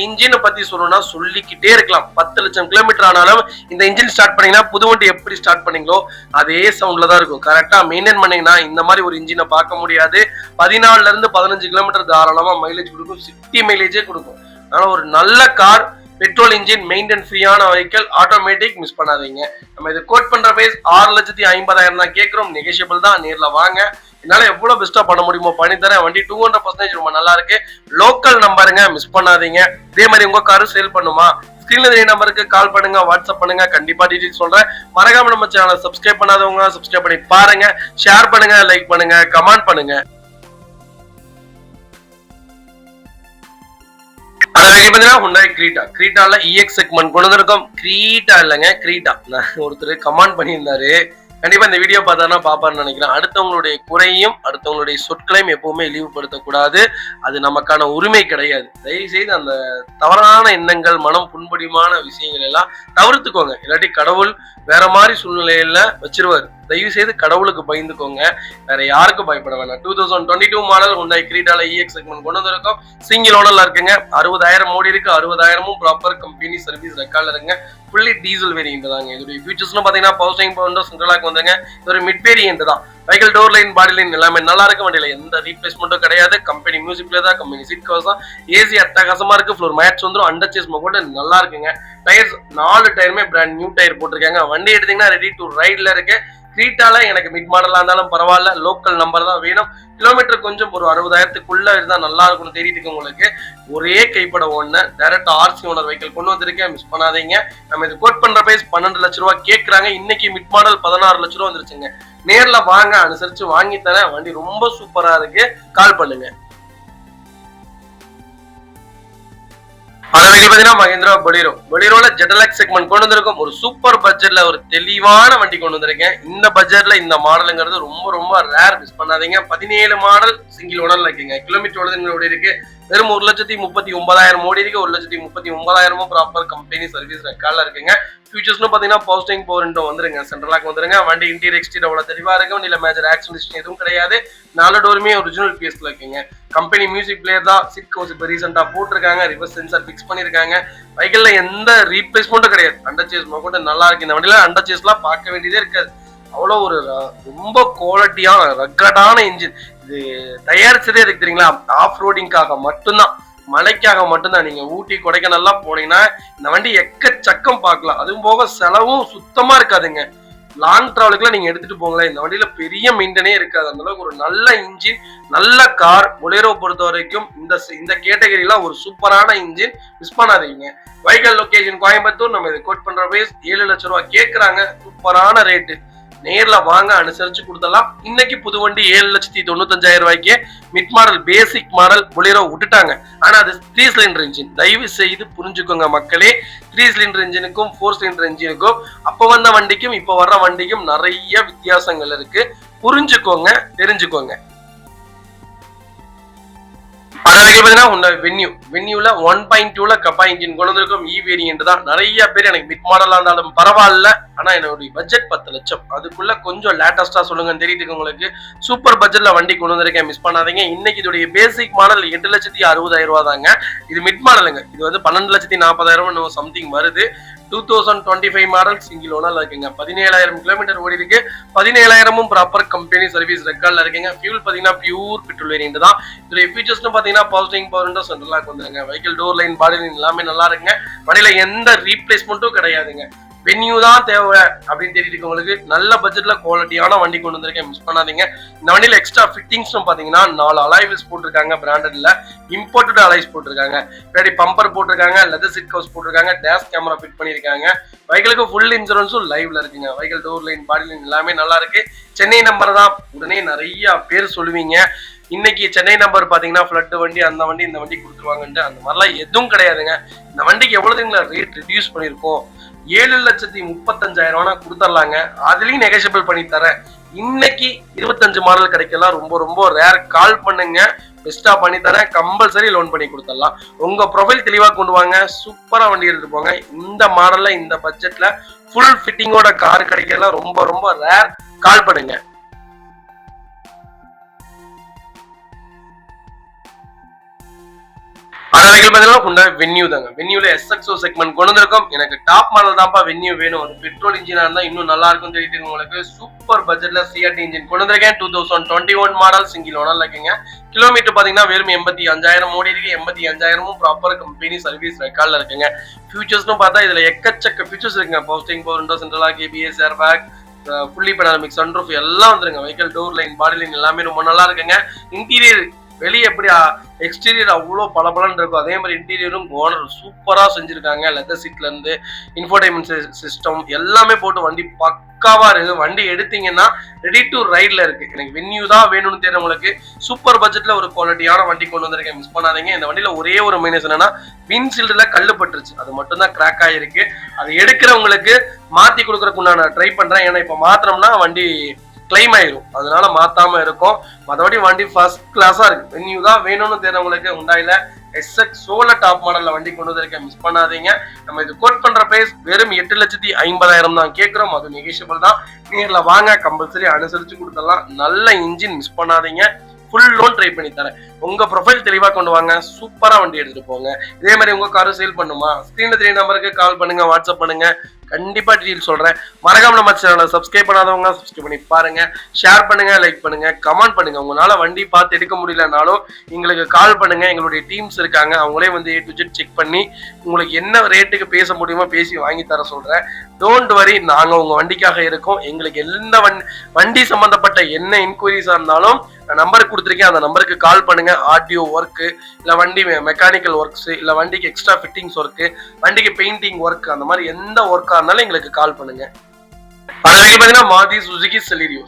இன்ஜினை பத்தி சொல்லணும்னா சொல்லிக்கிட்டே இருக்கலாம். 10 லட்சம் கிலோமீட்டர் ஆனாலும் இந்த இன்ஜின் ஸ்டார்ட் பண்ணீங்கன்னா புது வண்டி எப்படி ஸ்டார்ட் பண்ணீங்களோ அதே சவுண்ட்ல தான் இருக்கும். கரெக்டா மெயின்டைன் பண்ணீங்கன்னா இந்த மாதிரி ஒரு இன்ஜினை பார்க்க முடியாது. 14 இருந்து 15 கிலோமீட்டர் தாராளமா மைலேஜ் கொடுக்கும். சிட்டி மைலேஜே கொடுக்கும். அதனால ஒரு நல்ல கார், பெட்ரோல் இன்ஜின், மெயின்டென் ஃப்ரீயான வெஹிக்கிள், ஆட்டோமேட்டிக். மிஸ் பண்ணாதீங்க. நம்ம இது கோட் பண்ற பிரைஸ் 6,50,000 தான் கேட்கிறோம். நெகோஷியபிள் தான். நேர்ல வாங்க. என்னால எவ்வளவு பெஸ்டா பண்ண முடியுமோ பண்ணி தரேன். வண்டி 200% ரொம்ப நல்லா இருக்கு. லோக்கல் நம்பருங்க, மிஸ் பண்ணாதீங்க. இதே மாதிரி உங்க காரு சேல் பண்ணுமா? ஸ்கிரீன்ல தெரிய நம்பருக்கு கால் பண்ணுங்க, வாட்ஸ்அப் பண்ணுங்க. கண்டிப்பா டீடைல்ஸ் சொல்றேன். மறக்காம நம்ம சேனலை சப்ஸ்கிரைப் பண்ணாதவங்க சப்ஸ்கிரைப் பண்ணி பாருங்க, ஷேர் பண்ணுங்க, லைக் பண்ணுங்க, கமெண்ட் பண்ணுங்க. கிரீட்டால EX செக்மெண்ட் கொண்டு வந்திருக்கோம். கிரீட்டா இல்லைங்க, கிரீட்டா. ஒருத்தர் கமெண்ட் பண்ணியிருந்தாரு. கண்டிப்பா இந்த வீடியோ பார்த்தாருன்னா பாப்பாருன்னு நினைக்கிறேன். அடுத்தவங்களுடைய குறையும் அடுத்தவங்களுடைய சொற்களையும் எப்பவுமே இழிவுபடுத்தக்கூடாது. அது நமக்கான உரிமை கிடையாது. தயவு செய்து அந்த தவறான எண்ணங்கள், மனம் புண்படிமான விஷயங்கள் எல்லாம் தவிர்த்துக்கோங்க. இல்லாட்டி கடவுள் வேற மாதிரி சூழ்நிலையில வச்சிருவாரு. தயவு செய்து கடவுளுக்கு பயந்துக்கோங்க, வேற யாருக்கும் பயப்பட வேணாம். 2022 மாடல் ஹுண்டாய் கிரீட்டால EX செக்மெண்ட் கொண்டு வந்திருக்கோம். சிங்கிள் ஓனர்ல இருக்குங்க. 60,000 ஓடி இருக்கு. 60,000 ப்ராப்பர் கம்பெனி சர்வீஸ் ரெக்கார்ட்ல இருக்குங்க. ஃபுல்லி டீசல் வேரியன்ட் தாங்க. இதோட ஃபியூச்சர்ஸ்னு பாத்தீங்கன்னா power steering, power window, central lock வந்துங்க. இது ஒரு மிட் வேரியன்ட் தான். Vehicle door line, body line எல்லாமே நல்லா இருக்கு. வண்டியில எந்த ரீப்ளேஸ்மெண்ட்டும் கிடையாது. கம்பெனி மியூசிக் பிளேயர் தான், கம்பெனி சீட் கவர்ஸ் தான். AC அட்டகாசமா இருக்கு. ஃப்ளோர் மேட்ச் வந்துடும். அண்டர் சேஸ் கூட நல்லா இருக்குங்க. டயர்ஸ் 4 டயருமே பிராண்ட் நியூ டயர் போட்டிருக்காங்க. வண்டி எடுத்தீங்கன்னா ரெடி டு ரைட்ல இருக்கு. கிரீட்டால எனக்கு மிட் மாடலா இருந்தாலும் பரவாயில்ல, லோக்கல் நம்பர் தான் வேணும். கிலோமீட்டர் கொஞ்சம் ஒரு 60,000க்குள்ள இருந்தா நல்லா இருக்கும்னு தெரியுது உங்களுக்கு. ஒரே கைப்பட ஒண்ணு டைரக்ட் ஆர்சி ஓனர் வெஹிக்கிள் கொண்டு வந்திருக்கேன், மிஸ் பண்ணாதீங்க. நம்ம இது கோட் பண்ற பிரைஸ் 12 லட்ச ரூபாய் கேட்கறாங்க. இன்னைக்கு மிட் மாடல் 16 லட்ச ரூபா வந்துருச்சுங்க. நேர்ல வாங்க, அனுசரிச்சு வாங்கி தரேன். வண்டி ரொம்ப சூப்பரா இருக்கு, கால் பண்ணுங்க. மஹிந்திரா பொலிரோல ஜெடலக்ஸ் செக்மெண்ட் கொண்டு வந்திருக்கும். ஒரு சூப்பர் பட்ஜெட்ல ஒரு தெளிவான வண்டி கொண்டு வந்திருக்கேன். இந்த பட்ஜெட்ல இந்த மாடலுங்கிறது ரொம்ப ரொம்ப ரேர், மிஸ் பண்ணாதீங்க. 17 மாடல் சிங்கிள் ஓனர்ல இருக்குங்க. கிலோமீட்டர் ஓடி இருக்கு வெறும் 1,39,000 ஓடி இருக்கு. 1,39,000 ப்ராப்பர் கம்பெனி சர்வீஸ் ரெக்கார்ட்ல இருக்குங்க. ஃபியூச்சர்ஸ்னு பாத்தீங்கன்னா பவர்ஸ்டேரிங் பவர் விண்டோ வந்துருங்க, சென்ட்ரலாக் வந்துருங்க. வண்டி இன்டீரியர் எக்ஸ்டீரியர் அவ்வளவு தெளிவா இருக்கு. வண்டியில மேஜர் ஆக்சிடென்ட் எதுவும் கிடையாது. 4 டோருமே ஒரிஜினல் பீஸ்ல இருக்குங்க. கம்பெனி மியூசிக் பிளேயர் தான். சிட் கவுஸ் இப்போ ரீசெண்டா போட்டிருக்காங்க. ரிவர்ஸ் சென்சார் ஃபிக்ஸ் பண்ணிருக்காங்க. வெஹிக்கிள்ல எந்த ரீப்ளேஸ்மெண்ட்டும் கிடையாது. அண்டர் சேஸ் கூட நல்லா இருக்கு. இந்த வண்டியில அண்டர் சேஸ்லாம் பார்க்க வேண்டியதே இருக்காது. அவ்வளோ ஒரு ரொம்ப குவாலிட்டியான ரக்கடான இன்ஜின். இது தயாரிச்சதே இருக்கு தெரியுங்களா, ஆஃப் ரோடிங்காக மட்டும்தான், மலைக்காக மட்டும்தான். நீங்க ஊட்டி கொடைக்கானல்லாம் போனீங்கன்னா இந்த வண்டி எக்கச்சக்கம் பார்க்கலாம். அதுவும் போக செலவும் சுத்தமா இருக்காதுங்க. லாங் டிராவலுக்குலாம் நீங்க எடுத்துட்டு போங்களேன், இந்த வண்டியில பெரிய மெயின்டனே இருக்காது. அந்த அளவுக்கு ஒரு நல்ல இன்ஜின், நல்ல கார். பொலேரோ பொறுத்த வரைக்கும் இந்த கேட்டகரியில ஒரு சூப்பரான இன்ஜின், மிஸ் பண்ணாதீங்க. Vehicle location Coimbatore. நம்ம இதை கோட் பண்ற பிரைஸ் 7 லட்ச ரூபாய் கேட்கறாங்க. சூப்பரான ரேட்டு, நேர்ல வாங்க, அனுசரிச்சு கொடுத்தலாம். இன்னைக்கு புது வண்டி 7,95,000 ரூபாய்க்கு mid model basic model Bolero விட்டுட்டாங்க. ஆனா அது 3 சிலிண்டர் இன்ஜின். தயவு செய்து புரிஞ்சுக்கோங்க மக்களே, 3 சிலிண்டர் இன்ஜினுக்கும் 4 சிலிண்டர் இன்ஜினுக்கும் அப்ப வந்த வண்டிக்கும் இப்ப வர்ற வண்டிக்கும் நிறைய வித்தியாசங்கள் இருக்கு. புரிஞ்சுக்கோங்க, தெரிஞ்சுக்கோங்க. வென்யூல 1.2ல கப்பா இன்ஜின் கொண்டு வந்திருக்கும். இ வேரியன்ட் தான். நிறைய பேர் எனக்கு மிட் மாடலா இருந்தாலும் பரவாயில்ல, ஆனா என்னுடைய பட்ஜெட் 10 லட்சம், அதுக்குள்ள கொஞ்சம் லேட்டஸ்டா சொல்லுங்கன்னு தெரியுது உங்களுக்கு. சூப்பர் பட்ஜெட்ல வண்டி கொண்டு வந்திருக்கேன், மிஸ் பண்ணாதீங்க. இன்னைக்கு இதோடைய பேசிக் மாடல் 8,60,000 ரூபாய் தாங்க. இது மிட் மாடலுங்க. இது வந்து 12,40,000 சம்திங் வருது. 2025 மாடல் சிங்கிள் ஓனர்ல இருக்குங்க. 17,000 கிலோமீட்டர் ஓடி இருக்கு. 17,000 ப்ராப்பர் கம்பெனி சர்வீஸ் ரெக்கார்ட்ல இருக்குங்க. ஃபியூல் பாத்தீங்கன்னா பியூர் பெட்ரோல் வேரியன்ட் தான். இதோட ஃபீச்சர்ஸ்னு பாத்தீங்கன்னா பவர்ஸ்டேரிங் பவர் விண்டோ, சென்ட்ரலாக் வந்துருங்க. Vehicle door line, body line எல்லாமே நல்லா இருக்குங்க. வண்டியில எந்த ரீப்ளேஸ்மெண்ட்டும் கிடையாதுங்க. வென்யூ தான் தேவை அப்படின்னு தெரியுது உங்களுக்கு. நல்ல பட்ஜெட்ல குவாலிட்டியான வண்டி கொண்டு வந்திருக்கேன், மிஸ் பண்ணாதீங்க. இந்த வண்டியில எக்ஸ்ட்ரா ஃபிட்டிங்ஸ் பாத்தீங்கன்னா 4 அலாய் வீல்ஸ் போட்டிருக்காங்க. பிராண்டட்ல இம்போர்ட்டட் அலாய்ஸ் போட்டிருக்காங்க. பின்னாடி பம்பர் போட்டிருக்காங்க. லெதர் சீட் கவர்ஸ் போட்டிருக்காங்க. டேஷ் கேமரா ஃபிட் பண்ணிருக்காங்க. வெஹிக்கிளுக்கு ஃபுல் இன்சூரன்ஸும் லைவ்ல இருக்குங்க. Vehicle door line, body line எல்லாமே நல்லா இருக்கு. சென்னை நம்பர் தான். உடனே நிறைய பேர் சொல்லுவீங்க, இன்னைக்கு சென்னை நம்பர் பாத்தீங்கன்னா ஃபிளட் வண்டி, அந்த வண்டி, இந்த வண்டி கொடுத்துருவாங்கன்ட்டு. அந்த மாதிரிலாம் எதுவும் கிடையாதுங்க. இந்த வண்டிக்கு எவ்வளவுங்களா ரேட் ரிடியூஸ் பண்ணிருக்கோம். 7,35,000 கொடுத்துடலாங்க. அதுலயும் நெகோஷியபிள் பண்ணி தரேன். இன்னைக்கு 25 மாடல் கிடைக்கலாம். ரொம்ப ரொம்ப ரேர். கால் பண்ணுங்க, பெஸ்டா பண்ணி தரேன். கம்பல்சரி லோன் பண்ணி கொடுத்துடலாம். உங்க ப்ரொஃபைல் தெளிவா கொண்டு வாங்க, சூப்பரா வண்டி எடுத்துட்டு போங்க. இந்த மாடல்ல இந்த பட்ஜெட்ல ஃபுல் ஃபிட்டிங்கோட கார் கிடைக்கலாம். ரொம்ப ரொம்ப ரேர். கால் பண்ணுங்க. வென்யூ தாங்க. வென்யூல SXO செக்மெண்ட் கொண்டு வந்திருக்கோம். எனக்கு டாப் மாடல் தான்ப்பா வென்யூ வேணும், அது பெட்ரோல் இன்ஜினா இருந்தா இன்னும் நல்லா இருக்கும் தெரியுது உங்களுக்கு. சூப்பர் பட்ஜெட்ல சிஆர்டி இன்ஜின் கொண்டு வந்திருக்கேன். 2021 மாடல் சிங்கிள் ஓனர்ல இருக்குங்க. கிலோமீட்டர் பாத்தீங்கன்னா வெறும் 85,000 ஓடி இருக்கு. 85,000 ப்ராப்பர் கம்பெனி சர்வீஸ் ரெக்கார்ட்ல இருக்குங்க. ஃபியூச்சர்ஸ்னு பார்த்தா இதுல எக்கச்சக்க ஃபியூச்சர்ஸ் இருக்குங்க. Power steering power window, central lock, ABS, airbag, fully panoramic sunroof எல்லாம் வந்துருங்க. Vehicle door line, body line எல்லாமே ரொம்ப நல்லா இருக்குங்க. இன்டீரியர் வெளியே எப்படி எக்ஸ்டீரியர் அவ்வளோ பளபளன்னு இருக்கும், அதே மாதிரி இன்டீரியரும் ஓனர் சூப்பரா செஞ்சிருக்காங்க. லெதர் சீட்ல இருந்து இன்ஃபோடைன்மெண்ட் சிஸ்டம் எல்லாமே போட்டு வண்டி பக்காவா இருக்கு. வண்டி எடுத்தீங்கன்னா ரெடி டு ரைட்ல இருக்கு. எனக்கு வென்யூ தான் வேணும்னு தெரிஞ்சவங்களுக்கு சூப்பர் பட்ஜெட்ல ஒரு குவாலிட்டியான வண்டி கொண்டு வந்திருக்கேன், மிஸ் பண்ணாதீங்க. இந்த வண்டியில ஒரே ஒரு மைனஸ் என்னன்னா விண்ட்ஷீல்டுல கல்லு பட்டுருச்சு, அது மட்டும் தான் கிராக் ஆயிருக்கு. அது எடுக்கிறவங்களுக்கு மாத்தி கொடுக்கறதுக்கு நான் ட்ரை பண்றேன். ஏன்னா இப்ப மாத்திரம்னா வண்டி கிளைம் ஆயிரும், அதனால மாத்தாம இருக்கும். மற்றபடி வண்டி ஃபர்ஸ்ட் கிளாஸா இருக்கு. வென்யூ தான் வேணும்னு தெரிஞ்சவங்களுக்கு உண்டாயில SXO டாப் மாடல்ல வண்டி கொண்டு வந்திருக்கேன், மிஸ் பண்ணாதீங்க. நம்ம இது கோட் பண்ற பிரைஸ் வெறும் 8,50,000 தான் கேட்கிறோம். அது நெகோஷியபிள் தான். நேர்ல வாங்க, கம்பல்சரி அனுசரிச்சு கொடுத்துடலாம். நல்ல இன்ஜின், மிஸ் பண்ணாதீங்க. ஃபுல் லோன் ட்ரை பண்ணி தரேன். உங்க ப்ரொஃபைல் தெளிவா கொண்டு வாங்க, சூப்பரா வண்டி எடுத்துட்டு போங்க. இதே மாதிரி உங்க காரும் சேல் பண்ணுமா, ஸ்கிரீன்ல 3 நம்பருக்கு கால் பண்ணுங்க, வாட்ஸ்அப் பண்ணுங்க. கண்டிப்பா டீடைல் சொல்றேன். மறக்காம நம்ம சேனலை சப்ஸ்கிரைப் பண்ணாதவங்க சப்ஸ்கிரைப் பண்ணி பாருங்க, ஷேர் பண்ணுங்க, லைக் பண்ணுங்க, கமெண்ட் பண்ணுங்க. உங்களால வண்டி பார்த்து எடுக்க முடியலனாலும் எங்களுக்கு கால் பண்ணுங்க. எங்களுடைய டீம்ஸ் இருக்காங்க, அவங்களே வந்து A to Z செக் பண்ணி உங்களுக்கு என்ன ரேட்டுக்கு பேச முடியுமோ பேசி வாங்கி தர சொல்றேன். டோன்ட் வரி, நாங்க உங்க வண்டிக்காக இருக்கோம். எங்களுக்கு எந்த வண்டி சம்பந்தப்பட்ட என்ன இன்கொயரிஸா இருந்தாலும் நம்பர் கொடுத்துருக்கேன், அந்த நம்பருக்கு கால் பண்ணுங்க. ஆர்டிஓ ஒர்க்கு, இல்ல வண்டி மெக்கானிக்கல் ஒர்க்ஸ், இல்ல வண்டிக்கு எக்ஸ்ட்ரா ஃபிட்டிங்ஸ் ஒர்க்கு, வண்டிக்கு பெயிண்டிங் ஒர்க், அந்த மாதிரி எந்த ஒர்க்கா இருந்தாலும் எங்களுக்கு கால் பண்ணுங்க. அதுக்கு பாத்தீங்கன்னா மாருதி சுசுகி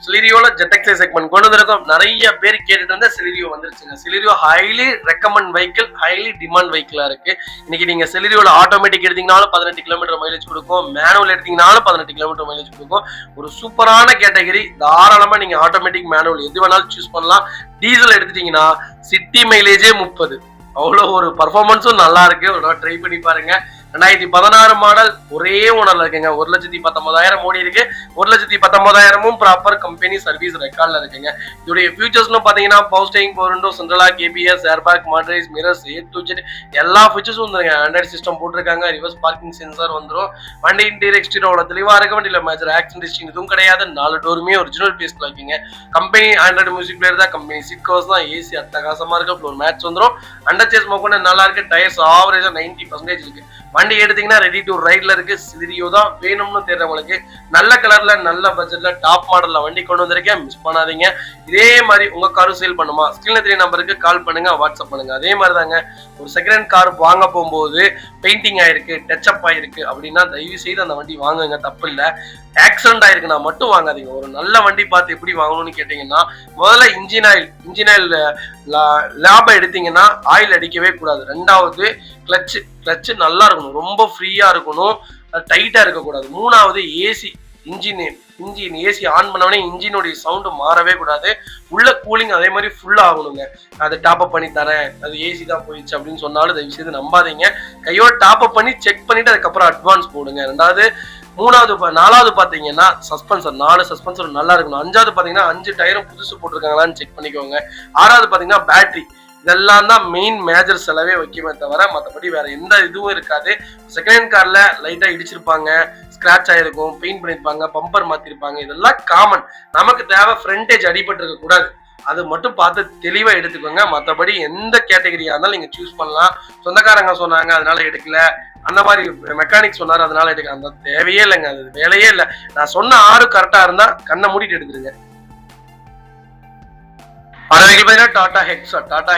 செலிரியோல ஜெட்எக்ஸை செக்மெண்ட் கொண்டு வந்திருக்கோம். நிறைய பேர் கேட்டுட்டு இருந்த செலிரியோ வந்துருச்சுங்க. Celerio highly recommend vehicle, highly demand வெஹிக்கிளா இருக்கு. இன்னைக்கு நீங்க செலிரியோல ஆட்டோமேட்டிக் எடுத்தீங்கனாலும் 18 கிலோமீட்டர் மைலேஜ் கொடுக்கும், மேனுவல் எடுத்தீங்கனாலும் 18 கிலோமீட்டர் மைலேஜ் கொடுக்கும். ஒரு சூப்பரான கேட்டகரி. தாராளமா நீங்க ஆட்டோமேட்டிக் மேனுவல் எது வேணாலும் சூஸ் பண்ணலாம். டீசல் எடுத்துட்டீங்கன்னா சிட்டி மைலேஜே 30. அவ்வளோ ஒரு பர்ஃபார்மன்ஸும் நல்லா இருக்கு. ஒரு ட்ரை பண்ணி பாருங்க. 2016 மாடல், ஒரே ஓனர்ல இருக்குங்க. 1,19,000 ஓடி இருக்கு. 1,19,000 ப்ராப்பர் கம்பெனி சர்வீஸ் ரெக்கார்ட்ல இருக்குங்க. இதோடைய ஃபியூச்சர்ஸ்னு பாத்தீங்கன்னா power steering, power window, central lock, ABS, airbag, மாட்ரேஸ், மிரர்ஸ், A to Z எல்லா ஃபீச்சர்ஸும் வந்துருங்க. ஆண்ட்ராய்டு சிஸ்டம் போட்டிருக்காங்க, ரிவர்ஸ் பார்க்கிங் சென்சார் வந்துடும். வண்டி இன்டீரியர் எக்ஸ்டீரியரோட தெளிவா இருக்க, வண்டியில மேஜர் ஆக்சிடென்ட் ஹிஸ்டரி எதுவும் கிடையாது. 4 டோருமே ஒரிஜினல் பேஸ்ல இருக்குங்க. கம்பெனி ஆண்ட்ராய்டு மியூசிக் பிளேயர் தான், கம்பெனி சீட் கவர்ஸ் தான், ஏசி அட்டகாசமா இருக்கு, ஃப்ளோர் மேட்ச் வந்துடும். அண்டர் சேஸ் மோக்கோன்னு நல்லா இருக்கு. டயர்ஸ் ஆவரேஜா 90% இருக்கு. வண்டி எடுத்தீங்கன்னா ரெடி டு ரைட்ல இருக்கு. செலிரியோ தான் வேணும்னு தெரியறவங்களுக்கு நல்ல கலர்ல நல்ல பட்ஜெட்ல டாப் மாடல்ல வண்டி கொண்டு வந்திருக்கேன். மிஸ் பண்ணாதீங்க. இதே மாதிரி உங்க காரும் சேல் பண்ணுமா, ஸ்கிரீன்ல தெரிய நம்பருக்கு கால் பண்ணுங்க, வாட்ஸ்அப் பண்ணுங்க. அதே மாதிரி தாங்க, ஒரு செகண்ட் ஹேண்ட் கார் வாங்க போகும்போது பெயிண்டிங் ஆயிருக்கு, டச்சப் ஆயிருக்கு அப்படின்னா தயவு செய்து அந்த வண்டி வாங்குங்க, தப்பு இல்லை. ஆக்சிடென்ட் ஆயிருக்குன்னா மட்டும் வாங்காதீங்க. ஒரு நல்ல வண்டி பார்த்து எப்படி வாங்கணும்னு கேட்டீங்கன்னா, முதல்ல இன்ஜின் ஆயில் லாபம் எடுத்தீங்கன்னா ஆயில் அடிக்கவே கூடாது. ரெண்டாவது கிளச்சு நல்லா இருக்கணும், ரொம்ப ஃப்ரீயா இருக்கணும், டைட்டா இருக்கக்கூடாது. மூணாவது ஏசி, இன்ஜின் ஏசி ஆன் பண்ணவனே இன்ஜினுடைய சவுண்டு மாறவே கூடாது. உள்ள கூலிங் அதே மாதிரி ஃபுல்லா ஆகணுங்க. அதை டாப் அப் பண்ணி தரேன், அது ஏசி தான் போயிடுச்சு அப்படின்னு சொன்னாலும் தயவு செய்து நம்பாதீங்க. கையோட டாப் அப் பண்ணி செக் பண்ணிட்டு அதுக்கப்புறம் அட்வான்ஸ் போடுங்க. ரெண்டாவது, நாலாவது பாத்தீங்கன்னா சஸ்பென்சர், 4 சஸ்பென்சர் நல்லா இருக்கணும். அஞ்சாவது பாத்தீங்கன்னா 5 டயரும் புதுசு போட்டிருக்காங்களான்னு செக் பண்ணிக்கோங்க. ஆறாவது பாத்தீங்கன்னா பேட்டரி. இதெல்லாம் தான் மெயின் மேஜர் செலவே வைக்குமே தவிர மற்றபடி வேற எந்த இதுவும் இருக்காது. செகண்ட் ஹேண்ட் கார்ல லைட்டா இடிச்சிருப்பாங்க, ஸ்கிராச் ஆயிருக்கும், பெயிண்ட் பண்ணிருப்பாங்க, பம்பர் மாத்திருப்பாங்க, இதெல்லாம் காமன். நமக்கு தேவை ஃப்ரண்டேஜ் அடிபட்டு இருக்க கூடாது, அது மட்டும் பார்த்து தெளிவா எடுத்துக்கோங்க. மற்றபடி எந்த கேட்டகரியா இருந்தாலும் நீங்க சூஸ் பண்ணலாம். சொந்தக்காரங்க சொன்னாங்க அதனால எடுக்கல, அந்த மாதிரி மெக்கானிக் சொன்னாரு அதனால எடுக்க, அந்த தேவையே இல்லைங்க, அது வேலையே இல்லை. நான் சொன்ன 6 கரெக்டா இருந்தா கண்ணை மூடிட்டு எடுத்துருங்க. டாடா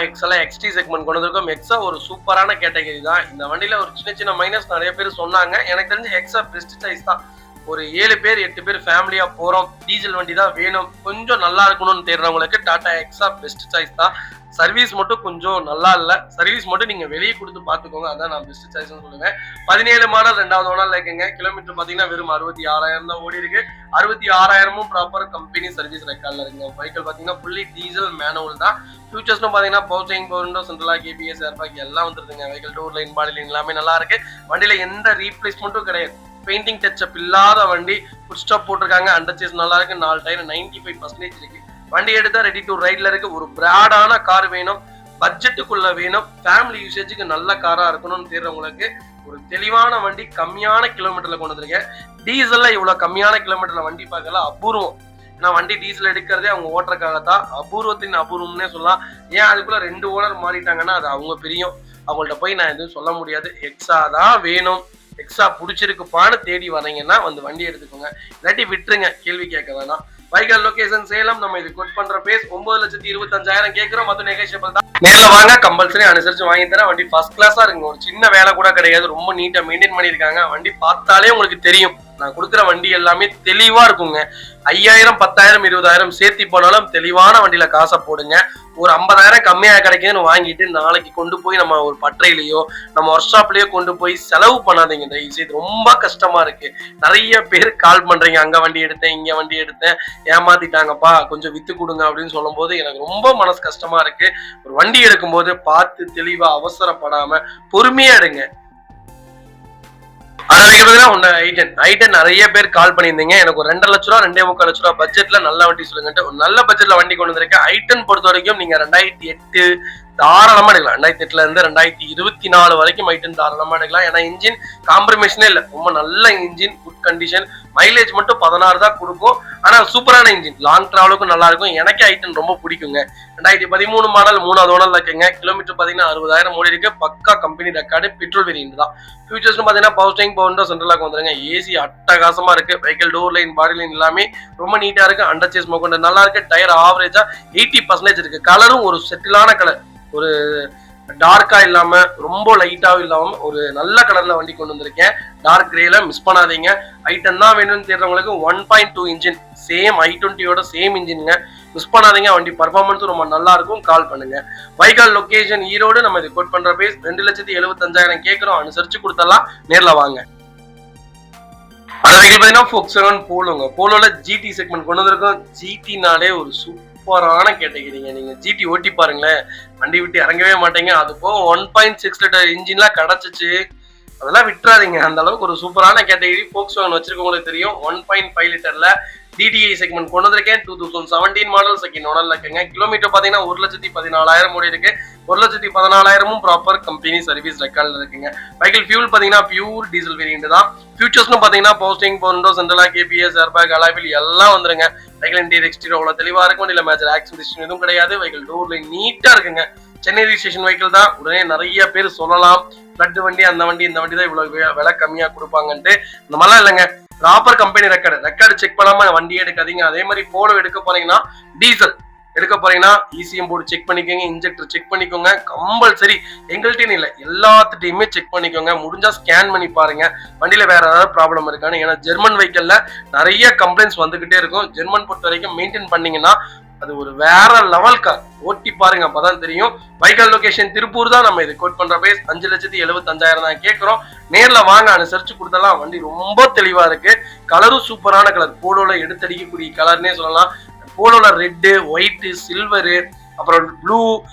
ஹெக்ஸா எக்ஸ்டி செக்மெண்ட் கொண்டு வந்திருக்கோம். ஹெக்ஸா ஒரு சூப்பரான கேட்டகரி தான். இந்த வண்டியில ஒரு சின்ன மைனஸ் நிறைய பேர் சொன்னாங்க. எனக்கு தெரிஞ்ச ஹெக்ஸா பெஸ்ட் சாய்ஸ் தான். ஒரு 7 பேர் 8 பேர் ஃபேமிலியா போறோம், டீசல் வண்டி தான் வேணும், கொஞ்சம் நல்லா இருக்கணும்னு தேடுறவங்களுக்கு டாடா ஹெக்ஸா பெஸ்ட் சாய்ஸ் தான். சர்வீஸ் மட்டும் கொஞ்சம் நல்லா இல்ல, சர்வீஸ் மட்டும் நீங்க வெளியே கொடுத்து பாத்துக்கோங்க, அதான் நான் பெஸ்ட் சாய்ஸ் சொல்லுவேன். 17 மாடல் 2வது ஓனர்ல இருக்குங்க. கிலோமீட்டர் பாத்தீங்கன்னா வெறும் 66,000 தான் ஓடி இருக்கு. 66,000 ப்ராப்பர் கம்பெனி சர்வீஸ் ரெக்கார்ட்ல இருக்குங்க. வெஹிக்கிள் பாத்தீங்கன்னா ஃபுல்லி டீசல் மேனுவல் தான். ஃபியூச்சர்ஸ்னு பாத்தீங்கன்னா power steering, power window, central lock, ABS, airbag எல்லாம் வந்துருதுங்க. Vehicle door line, body line எல்லாமே நல்லா இருக்கு. வண்டியில எந்த ரீப்ளேஸ்மெண்ட்டும் கிடையாது. பெயிண்டிங் டச்சப் இல்லாத வண்டி, ஃபுட் ஸ்டாப் போட்டிருக்காங்க. அண்டர் சேஸ் நல்லா இருக்கு. 4 டயர் 95% இருக்கு. வண்டி எடுத்தா ரெடி டு ரைட்ல இருக்கு. ஒரு பிராடான கார் வேணும், பட்ஜெட்டுக்குள்ள வேணும், ஃபேமிலி யூசேஜுக்கு நல்ல காரா இருக்கணும்னு தேடுறவங்களுக்கு ஒரு தெளிவான வண்டி கம்மியான கிலோமீட்டர்ல கொண்டு வந்திருக்கேன். டீசல்ல இவ்வளவு கம்மியான கிலோமீட்டர்ல வண்டி பார்க்கல, அபூர்வம். ஏன்னா வண்டி டீசல் எடுக்கிறதே அவங்க ஓட்டுறக்காகத்தான், அபூர்வத்தின் அபூர்வம்னே சொல்லலாம். ஏன் அதுக்குள்ள 2 ஓனர் மாறிட்டாங்கன்னா அது அவங்க பிரியும், அவங்கள்ட்ட போய் நான் எதுவும் சொல்ல முடியாது. எக்ஸா தான் வேணும், எக்ஸா பிடிச்சிருக்குப்பான்னு தேடி வரீங்கன்னா வந்து வண்டி எடுத்துக்கோங்க, இல்லாட்டி விட்டுருங்க, கேள்வி கேட்க வேணாம். வைக்கல் லொகேஷன் சேலம். நம்ம இது கோட் பண்ற பேஸ் 9,25,000 கேட்கிறோம். மொத்தம் நெகோஷியபிள் தான். நேர்ல வாங்க, கம்பல்சரி அனுசரிச்சு வாங்கி தரேன். வண்டி ஃபர்ஸ்ட் கிளாஸா இருக்குங்க, ஒரு சின்ன வேலை கூட கிடையாது, ரொம்ப நீட்டா மெயின்டைன் பண்ணிருக்காங்க. வண்டி பார்த்தாலே உங்களுக்கு தெரியும், நான் கொடுக்குற வண்டி எல்லாமே தெளிவா இருக்குங்க. 5,000, 10,000, 20,000 சேர்த்தி போனாலும் தெளிவான வண்டியில காசை போடுங்க. ஒரு 50,000 கம்மியா கிடைக்குதுன்னு வாங்கிட்டு நாளைக்கு கொண்டு போய் நம்ம ஒரு பட்டறையிலயோ நம்ம ஒர்க் ஷாப்லயோ கொண்டு போய் செலவு பண்ணாதீங்க தயவு செய்து. ரொம்ப கஷ்டமா இருக்கு. நிறைய பேர் கால் பண்றீங்க, அங்க வண்டி எடுத்தேன், இங்க வண்டி எடுத்தேன், ஏமாத்திட்டாங்கப்பா, கொஞ்சம் வித்து கொடுங்க அப்படின்னு சொல்லும் போது எனக்கு ரொம்ப மனசு கஷ்டமா இருக்கு. ஒரு வண்டி எடுக்கும் போது பார்த்து தெளிவா அவசரப்படாம பொறுமையா எடுங்க. I10 நிறைய பேர் கால் பண்ணியிருந்தீங்க. எனக்கு ஒரு 2 லட்ச ரூபா 2.25 லட்ச ரூபா பட்ஜெட்ல நல்ல வண்டி சொல்லுங்க. ஒரு நல்ல பட்ஜெட்ல வண்டி கொண்டு வந்திருக்கேன். I10 பொறுத்த வரைக்கும் நீங்க 2008 தாராளமா எடுக்கலாம். 2008ல இருந்து 2024 வரைக்கும் I10 தாராளமா எடுக்கலாம். ஏன்னா இன்ஜின் காம்ப்ரமைஷனே இல்லை, ரொம்ப நல்ல engine, good good condition. Mileage மட்டும் 16 தான் கொடுக்கும். ஆனா சூப்பரான இன்ஜின், லாங் டிராவலுக்கும் நல்லா இருக்கும். எனக்கு ஐட்டன் ரொம்ப பிடிக்குங்க. 2013 மாடல் 3வது ஓனர்ல இருக்குங்க. கிலோமீட்டர் பாத்தீங்கன்னா 60,000 ஓடி இருக்கு. பக்கா கம்பெனி ரெக்கார்டு, பெட்ரோல் வேரியன்ட் தான். ஃபியூச்சர்ஸ் பாத்தீங்கன்னா power steering, power window, central lock வந்துருங்க. ஏசி அட்டகாசமா இருக்கு. Vehicle door line, body line எல்லாமே ரொம்ப நீட்டா இருக்கு. அண்டர் சேஸ் மோக்கொண்டு நல்லா இருக்கு. டயர் ஆவரேஜா 80% இருக்கு. கலரும் ஒரு செட்டிலான கலர், ஒரு டார்க்கா இல்லாம ரொம்ப லைட்டாவும் இல்லாம ஒரு நல்ல கலர்ல வண்டி கொண்டு வந்திருக்கேன். டார்க் கிரேல மிஸ் பண்ணாதீங்க. ஐட்டன் தான் வேணும்னு தேடுறவங்களுக்கு 1.2 இன்ஜின் சேம் i20யோட சேம் இன்ஜினுங்க. மிஸ் பண்ணாதீங்க. வண்டி பர்ஃபார்மன்ஸ் ரொம்ப நல்லா இருக்கும். கால் பண்ணுங்க. வைகால் லொகேஷன் ஈரோடு. நம்ம இது கோட் பண்ற பேஸ் 2,75,000 கேட்கிறோம். அனுசரிச்சு கொடுத்தலாம். நேர்ல வாங்க. அதாவது பாத்தீங்கன்னா Volkswagen போலோங்க. போலோல ஜிடி செக்மெண்ட் கொண்டு வந்திருக்கோம். ஜிடினாலே ஒரு சூப்பரான கேட்டகிரிங்க. நீங்க ஜிடி ஓட்டி பாருங்களேன், வண்டி விட்டு இறங்கவே மாட்டீங்க. அது போக 1.6 லிட்டர் இன்ஜின்லாம் கிடைச்சிச்சு, அதெல்லாம் விட்டுறாதீங்க. அந்த அளவுக்கு ஒரு சூப்பரான கேட்டகிரி Volkswagen வச்சிருக்கவங்களுக்கு தெரியும். 1.5 லிட்டர்ல டிடிஐ செக்மெண்ட் கொண்டு வந்திருக்கேன். 2017 மாடல், செகண்ட் ஓனர்ல இருக்குங்க. கிலோமீட்டர் பாத்தீங்கன்னா 1,14,000 ஓடி இருக்கு. 1,14,000 ப்ராப்பர் கம்பெனி சர்வீஸ் ரெக்கார்ட்ல இருக்குங்க. வெஹிக்கிள் ஃபியூல் பாத்தீங்கன்னா பியூர் டீசல் வேரியன்ட் தான். ஃபியூச்சர்ஸ்னு பாத்தீங்கன்னா power steering, power window, central lock, ABS, airbag, alloy wheel எல்லாம் வந்துருங்க. வெஹிக்கிள் இன்டீரியர் எக்ஸ்டீரியர் அவ்வளவு தெளிவா இருக்கும். இல்ல மேஜர் ஆக்சிடென்ட் எதுவும் கிடையாது. வெஹிக்கிள் டோர்ல நீட்டா இருக்குங்க. சென்னை ரிஜிஸ்ட்ரேஷன் வெஹிக்கிள் தான். உடனே நிறைய பேர் சொல்லலாம் ஃபிளட் வண்டி, அந்த வண்டி, இந்த வண்டி தான் இவ்வளவு விலை கம்மியா கொடுப்பாங்கன்ட்டு. இந்த மாதிரிலாம் இல்லைங்க. ப்ராப்பர் கம்பெனி ரெக்கார்டு செக் பண்ணாம வண்டி எடுக்காதீங்க. அதே மாதிரி போலோ எடுக்க போறீங்கன்னா, டீசல் எடுக்க போறீங்கன்னா இசிஎம் போர்டு செக் பண்ணிக்கோங்க, இன்ஜெக்டர் செக் பண்ணிக்கோங்க. கம்பல்சரி எங்கள்கிட்ட இல்ல, எல்லாத்துட்டையுமே செக் பண்ணிக்கோங்க. முடிஞ்சா ஸ்கேன் பண்ணி பாருங்க வண்டியில வேற ஏதாவது ப்ராப்ளம் இருக்கான்னு. ஏன்னா ஜெர்மன் வெஹிக்கிள்ல நிறைய கம்ப்ளைண்ட்ஸ் வந்துகிட்டே இருக்கும். ஜெர்மன் பொறுத்த வரைக்கும் மெயின்டைன் பண்ணீங்கன்னா அது ஒரு வேற லெவல் கார். ஓட்டி பாருங்க, அப்பதான் தெரியும். வைகால் லொகேஷன் திருப்பூர் தான். நம்ம இது கோட் பண்ற பேஸ் 5,75,000 தான் கேட்கிறோம். நேர்ல வாங்க, அனுசரிச்சு கொடுத்தலாம். வண்டி ரொம்ப தெளிவா இருக்கு. கலரும் சூப்பரான கலர். போலோல எடுத்தடிக்கக்கூடிய கலர்னே சொல்லலாம். போலோல ரெட்டு, ஒயிட், சில்வரு, அப்புறம் ப்ளூ,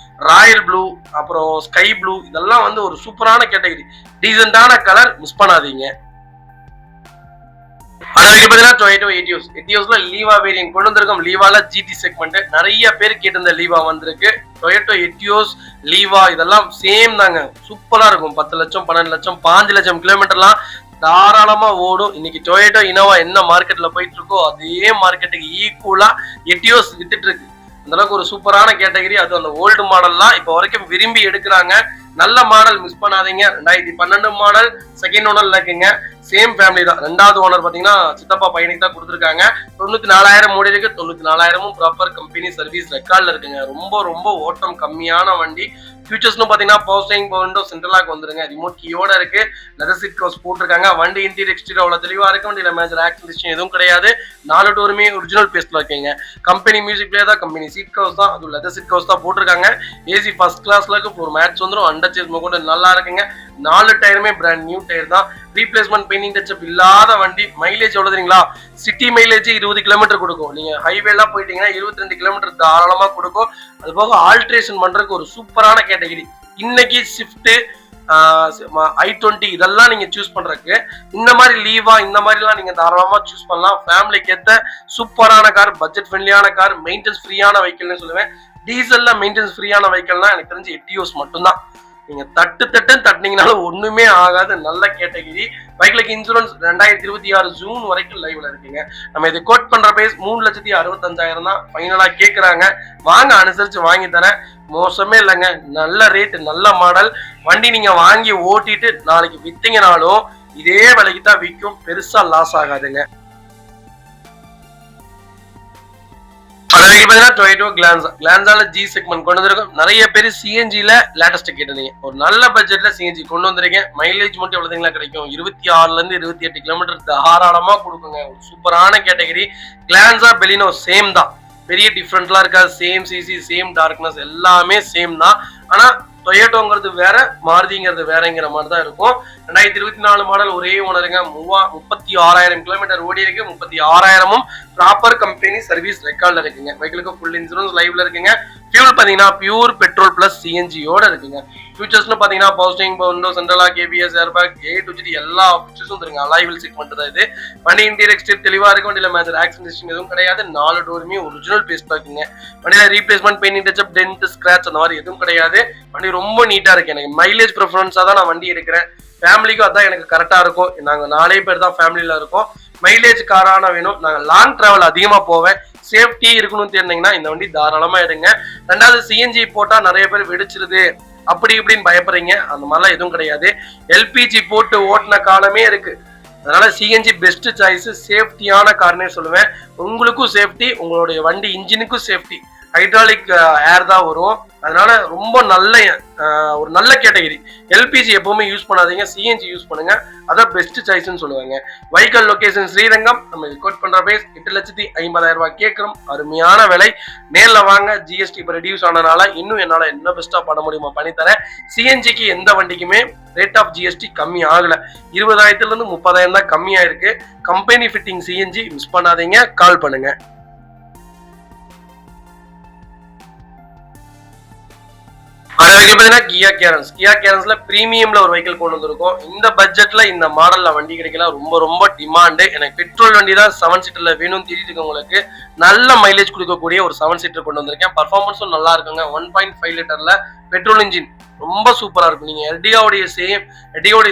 ராயல் ப்ளூ, அப்புறம் ஸ்கை ப்ளூ, இதெல்லாம் வந்து ஒரு சூப்பரான கேட்டகரி. டீசென்டான கலர், மிஸ் பண்ணாதீங்க. டொயோட்டோ எட்டியோஸ்ல லீவா வேரியன்ட் கொண்டு வந்திருக்கோம். லீவால ஜிடி செக்மெண்ட் நிறைய பேர் கேட்டிருந்த லீவா வந்திருக்கு. டொயோட்டோ எட்டியோஸ், லீவா இதெல்லாம் சேம் தாங்க. சூப்பரா இருக்கும். 10 லட்சம், 12 லட்சம், 5 லட்சம் கிலோமீட்டர்லாம் தாராளமா ஓடும். இன்னைக்கு டொயோட்டோ இனோவா என்ன மார்க்கெட்ல போயிட்டு இருக்கோ அதே மார்க்கெட்டுக்கு ஈக்குவலா எட்டியோஸ் வித்துட்டு இருக்கு. அந்த அளவுக்கு ஒரு சூப்பரான கேட்டகரி. அது அந்த ஓல்டு மாடல்லாம் இப்ப வரைக்கும் விரும்பி எடுக்கிறாங்க. நல்ல மாடல், மிஸ் பண்ணாதீங்க. 2012 மாடல், செகண்ட் ஓனர்ல இருக்குங்க. சேம் ஃபேமிலி தான். 2வது ஓனர் பாத்தீங்கன்னா சித்தப்பா பையனுக்கு தான் கொடுத்துருக்காங்க. 94,000 ஓடி இருக்கு. 94,000 ப்ராப்பர் கம்பெனி சர்வீஸ் ரெக்கார்ட்ல இருக்குங்க. ரொம்ப ரொம்ப ஓட்டம் கம்மியான வண்டி. ஃபியூச்சர்ஸ்னு பாத்தீங்கன்னா power steering, power window, central lock வந்துருங்க. ரிமோட் கீயோட இருக்கு. லெதர் சீட் கவர்ஸ் போட்டிருக்காங்க. வண்டி இன்டீரியர் எக்ஸ்டீரியர் அவ்வளவு தெளிவா இருக்கு. வண்டியில மேஜர் ஆக்சிடென்ட் எதுவும் கிடையாது. 4 டோருமே ஒரிஜினல் பேஸ்ட்ல இருக்குங்க. கம்பெனி மியூசிக் பிளேயர் தான். கம்பெனி சீட் கவர்ஸ் தான். அது லெதர் சீட் கவர்ஸ் தான் போட்டிருக்காங்க. ஏசி ஃபர்ஸ்ட் கிளாஸ்ல இருக்கு. ஒரு மேட்ச் வந்துடும். அண்டர் சேஸ் மோக்கொண்டு நல்லா இருக்குங்க. 4 டயருமே பிராண்ட் நியூ டயர் தான். ரீப்ளேஸ்மெண்ட் பெயிண்டிங் டச்சப் இல்லாத வண்டி. மைலேஜ் எவ்வளவு தெரியுங்களா? சிட்டி மைலேஜ் 20 கிலோமீட்டர் கொடுக்கும். நீங்க ஹைவே எல்லாம் போயிட்டீங்கன்னா 22 கிலோமீட்டர் தாராளமா கொடுக்கும். அது போக ஆல்ட்ரேஷன் பண்றதுக்கு ஒரு சூப்பரான கேட்டகரி. இன்னைக்கு ஸ்விஃப்ட், i20 இதெல்லாம் நீங்க சூஸ் பண்றதுக்கு இந்த மாதிரி லீவா, இந்த மாதிரி எல்லாம் நீங்க தாராளமா சூஸ் பண்ணலாம். ஃபேமிலிக்கு ஏத்த சூப்பரான கார், பட்ஜெட் ஃப்ரெண்ட்லியான கார், மெயின்டெனன்ஸ் ஃப்ரீயான வெஹிக்கிள்னு சொல்லுவேன். டீசல்ல மெயின்டெனன்ஸ் ஃப்ரீயான வெஹிக்கிள்னா எனக்கு தெரிஞ்சு எட்டியோஸ் மட்டும்தான். நீங்க தட்டுனாலும் ஒண்ணுமே ஆகாது. நல்ல கேட்டகிரி. பைக்லுக்கு இன்சூரன்ஸ் 2026 ஜூன் வரைக்கும் லைவ்ல இருக்குங்க. நம்ம இதை கோட் பண்ற பேஸ் 3,65,000 தான் ஃபைனலா கேக்குறாங்க. வாங்க, அனுசரிச்சு வாங்கி தரேன். மோசமே இல்லைங்க. நல்ல ரேட், நல்ல மாடல் வண்டி. நீங்க வாங்கி ஓட்டிட்டு நாளைக்கு வித்தீங்கனாலும் இதே விலைக்கு தான் விற்கும். பெருசா லாஸ் ஆகாதுங்க. டொயோட்டோ கிளான்ஸால ஜி செக்மெண்ட் கொண்டு வந்திருக்கோம். நிறைய பேர் சிஎன்ஜில லேட்டஸ்ட் கேட்டீங்க. ஒரு நல்ல பட்ஜெட்ல சிஎன்ஜி கொண்டு வந்திருக்கேன். மைலேஜ் மட்டும் எவ்வளவுங்களா கிடைக்கும்? 26ல இருந்து 28 கிலோமீட்டர் தாராளமா கொடுக்குங்க. ஒரு சூப்பரான கேட்டகரி. கிளான்ஸா பெலினோ சேம் தான். பெரிய டிஃப்ரெண்ட்லாம் இருக்காது. சேம் சிசி, சேம் டார்க்னஸ் எல்லாமே சேம் தான். ஆனா டொயோட்டோங்கிறது வேற, மாருதிங்கிறது வேறங்கிற மாதிரி தான் இருக்கும். 2024 மாடல் ஒரே ஓனருங்க. 36,000 கிலோமீட்டர் ஓடி இருக்கு. 36,000 ப்ராப்பர் கம்பெனி சர்வீஸ் ரெக்கார்ட்ல இருக்குங்க. வெஹிக்கிளுக்கு ஃபுல் இன்சூரன்ஸ் லைவ்ல இருக்குங்க. ஃபியூல் பாத்தீங்கன்னா பியூர் பெட்ரோல் பிளஸ் சிஎன்ஜியோட இருக்குங்க. ஃபியூச்சர்ஸ்னு பாத்தீங்கன்னா power steering, power window, central lock, ABS, airbag, A-Z எல்லா ஃபீச்சர்ஸும் இருக்குங்க. அலாய் வீல் செக்மெண்ட் தான் இது. வண்டி இன்டீரியர் எக்ஸ்டீரியர் தெளிவா இருக்கு. வண்டியில மேஜர் ஆக்சிடென்ட் எதுவும் கிடையாது. 4 டோருமே ஒரிஜினல் பேஸ்ட் இருக்குங்க. வண்டியில replacement, painting touch up, dent, scratch அந்த மாதிரி எதுவும் கிடையாது. வண்டி ரொம்ப நீட்டா இருக்கு. எனக்கு மைலேஜ் ப்ரிஃபரன்ஸா தான் நான் வண்டி எடுக்கிறேன். ஃபேமிலிக்கும் அதான் எனக்கு கரெக்டா இருக்கும். நாங்க 4 பேர் தான் ஃபேமிலியில இருக்கோம். மைலேஜ் காரான வேணும். நாங்க லாங் டிராவல் அதிகமா போவேன். சேஃப்டி இருக்கணும்னு தெரிஞ்சீங்கன்னா இந்த வண்டி தாராளமா எடுங்க. ரெண்டாவது சிஎன்ஜி போட்டா நிறைய பேர் வெடிச்சிருது அப்படி இப்படின்னு பயப்படுறீங்க. அந்த மாதிரிலாம் எதுவும் கிடையாது. எல்பிஜி போட்டு ஓட்டின காலமே இருக்கு. அதனால சிஎன்ஜி பெஸ்ட் சாய்ஸ், சேஃப்டியான கார்னே சொல்லுவேன். உங்களுக்கும் சேஃப்டி, உங்களுடைய வண்டி இன்ஜினுக்கும் சேஃப்டி. ஹைட்ராலிக் ஏர் தான் வரும். அதனால ரொம்ப நல்ல ஒரு நல்ல கேட்டகரி. எல்பிஜி எப்பவுமே யூஸ் பண்ணாதீங்க, சிஎன்ஜி யூஸ் பண்ணுங்க. அதான் பெஸ்ட் சாய்ஸ்ன்னு சொல்லுவாங்க. Vehicle location Srirangam. நம்ம கோட் பண்ற பிரைஸ் 8,50,000 ரூபாய் கேட்கிறோம். அருமையான விலை. நேர்ல வாங்க. ஜிஎஸ்டி இப்போ ரெடியூஸ் ஆனதுனால இன்னும் என்னால என்ன பெஸ்டா பண்ண முடியுமா பண்ணி தரேன். சிஎன்ஜிக்கு எந்த வண்டிக்குமே ரேட் ஆஃப் ஜிஎஸ்டி கம்மி ஆகல. 20,000 இருந்து 30,000 தான் கம்மியா இருக்கு. கம்பெனி ஃபிட்டிங் சிஎன்ஜி மிஸ் பண்ணாதீங்க. கால் பண்ணுங்க. கியா கேரன்ஸ்ல பிரீமியம்ல ஒரு வெஹிக்கிள் கொண்டு வந்திருக்கோம். இந்த பட்ஜெட்ல இந்த மாடல்ல வண்டி கிடைக்கலாம். ரொம்ப ரொம்ப டிமாண்டு. எனக்கு பெட்ரோல் வண்டி தான் 7 சீட்டர்ல வேணும் தெரியுது. உங்களுக்கு நல்ல மைலேஜ் கொடுக்கக்கூடிய ஒரு 7 சீட்டர் கொண்டு வந்திருக்கேன். பர்ஃபார்மன்ஸும் நல்லா இருக்குங்க. 1.5 லிட்டர்ல பெட்ரோல் இன்ஜின் ரொம்ப சூப்பரா இருக்கும். நீங்க எர்டிகாவுடைய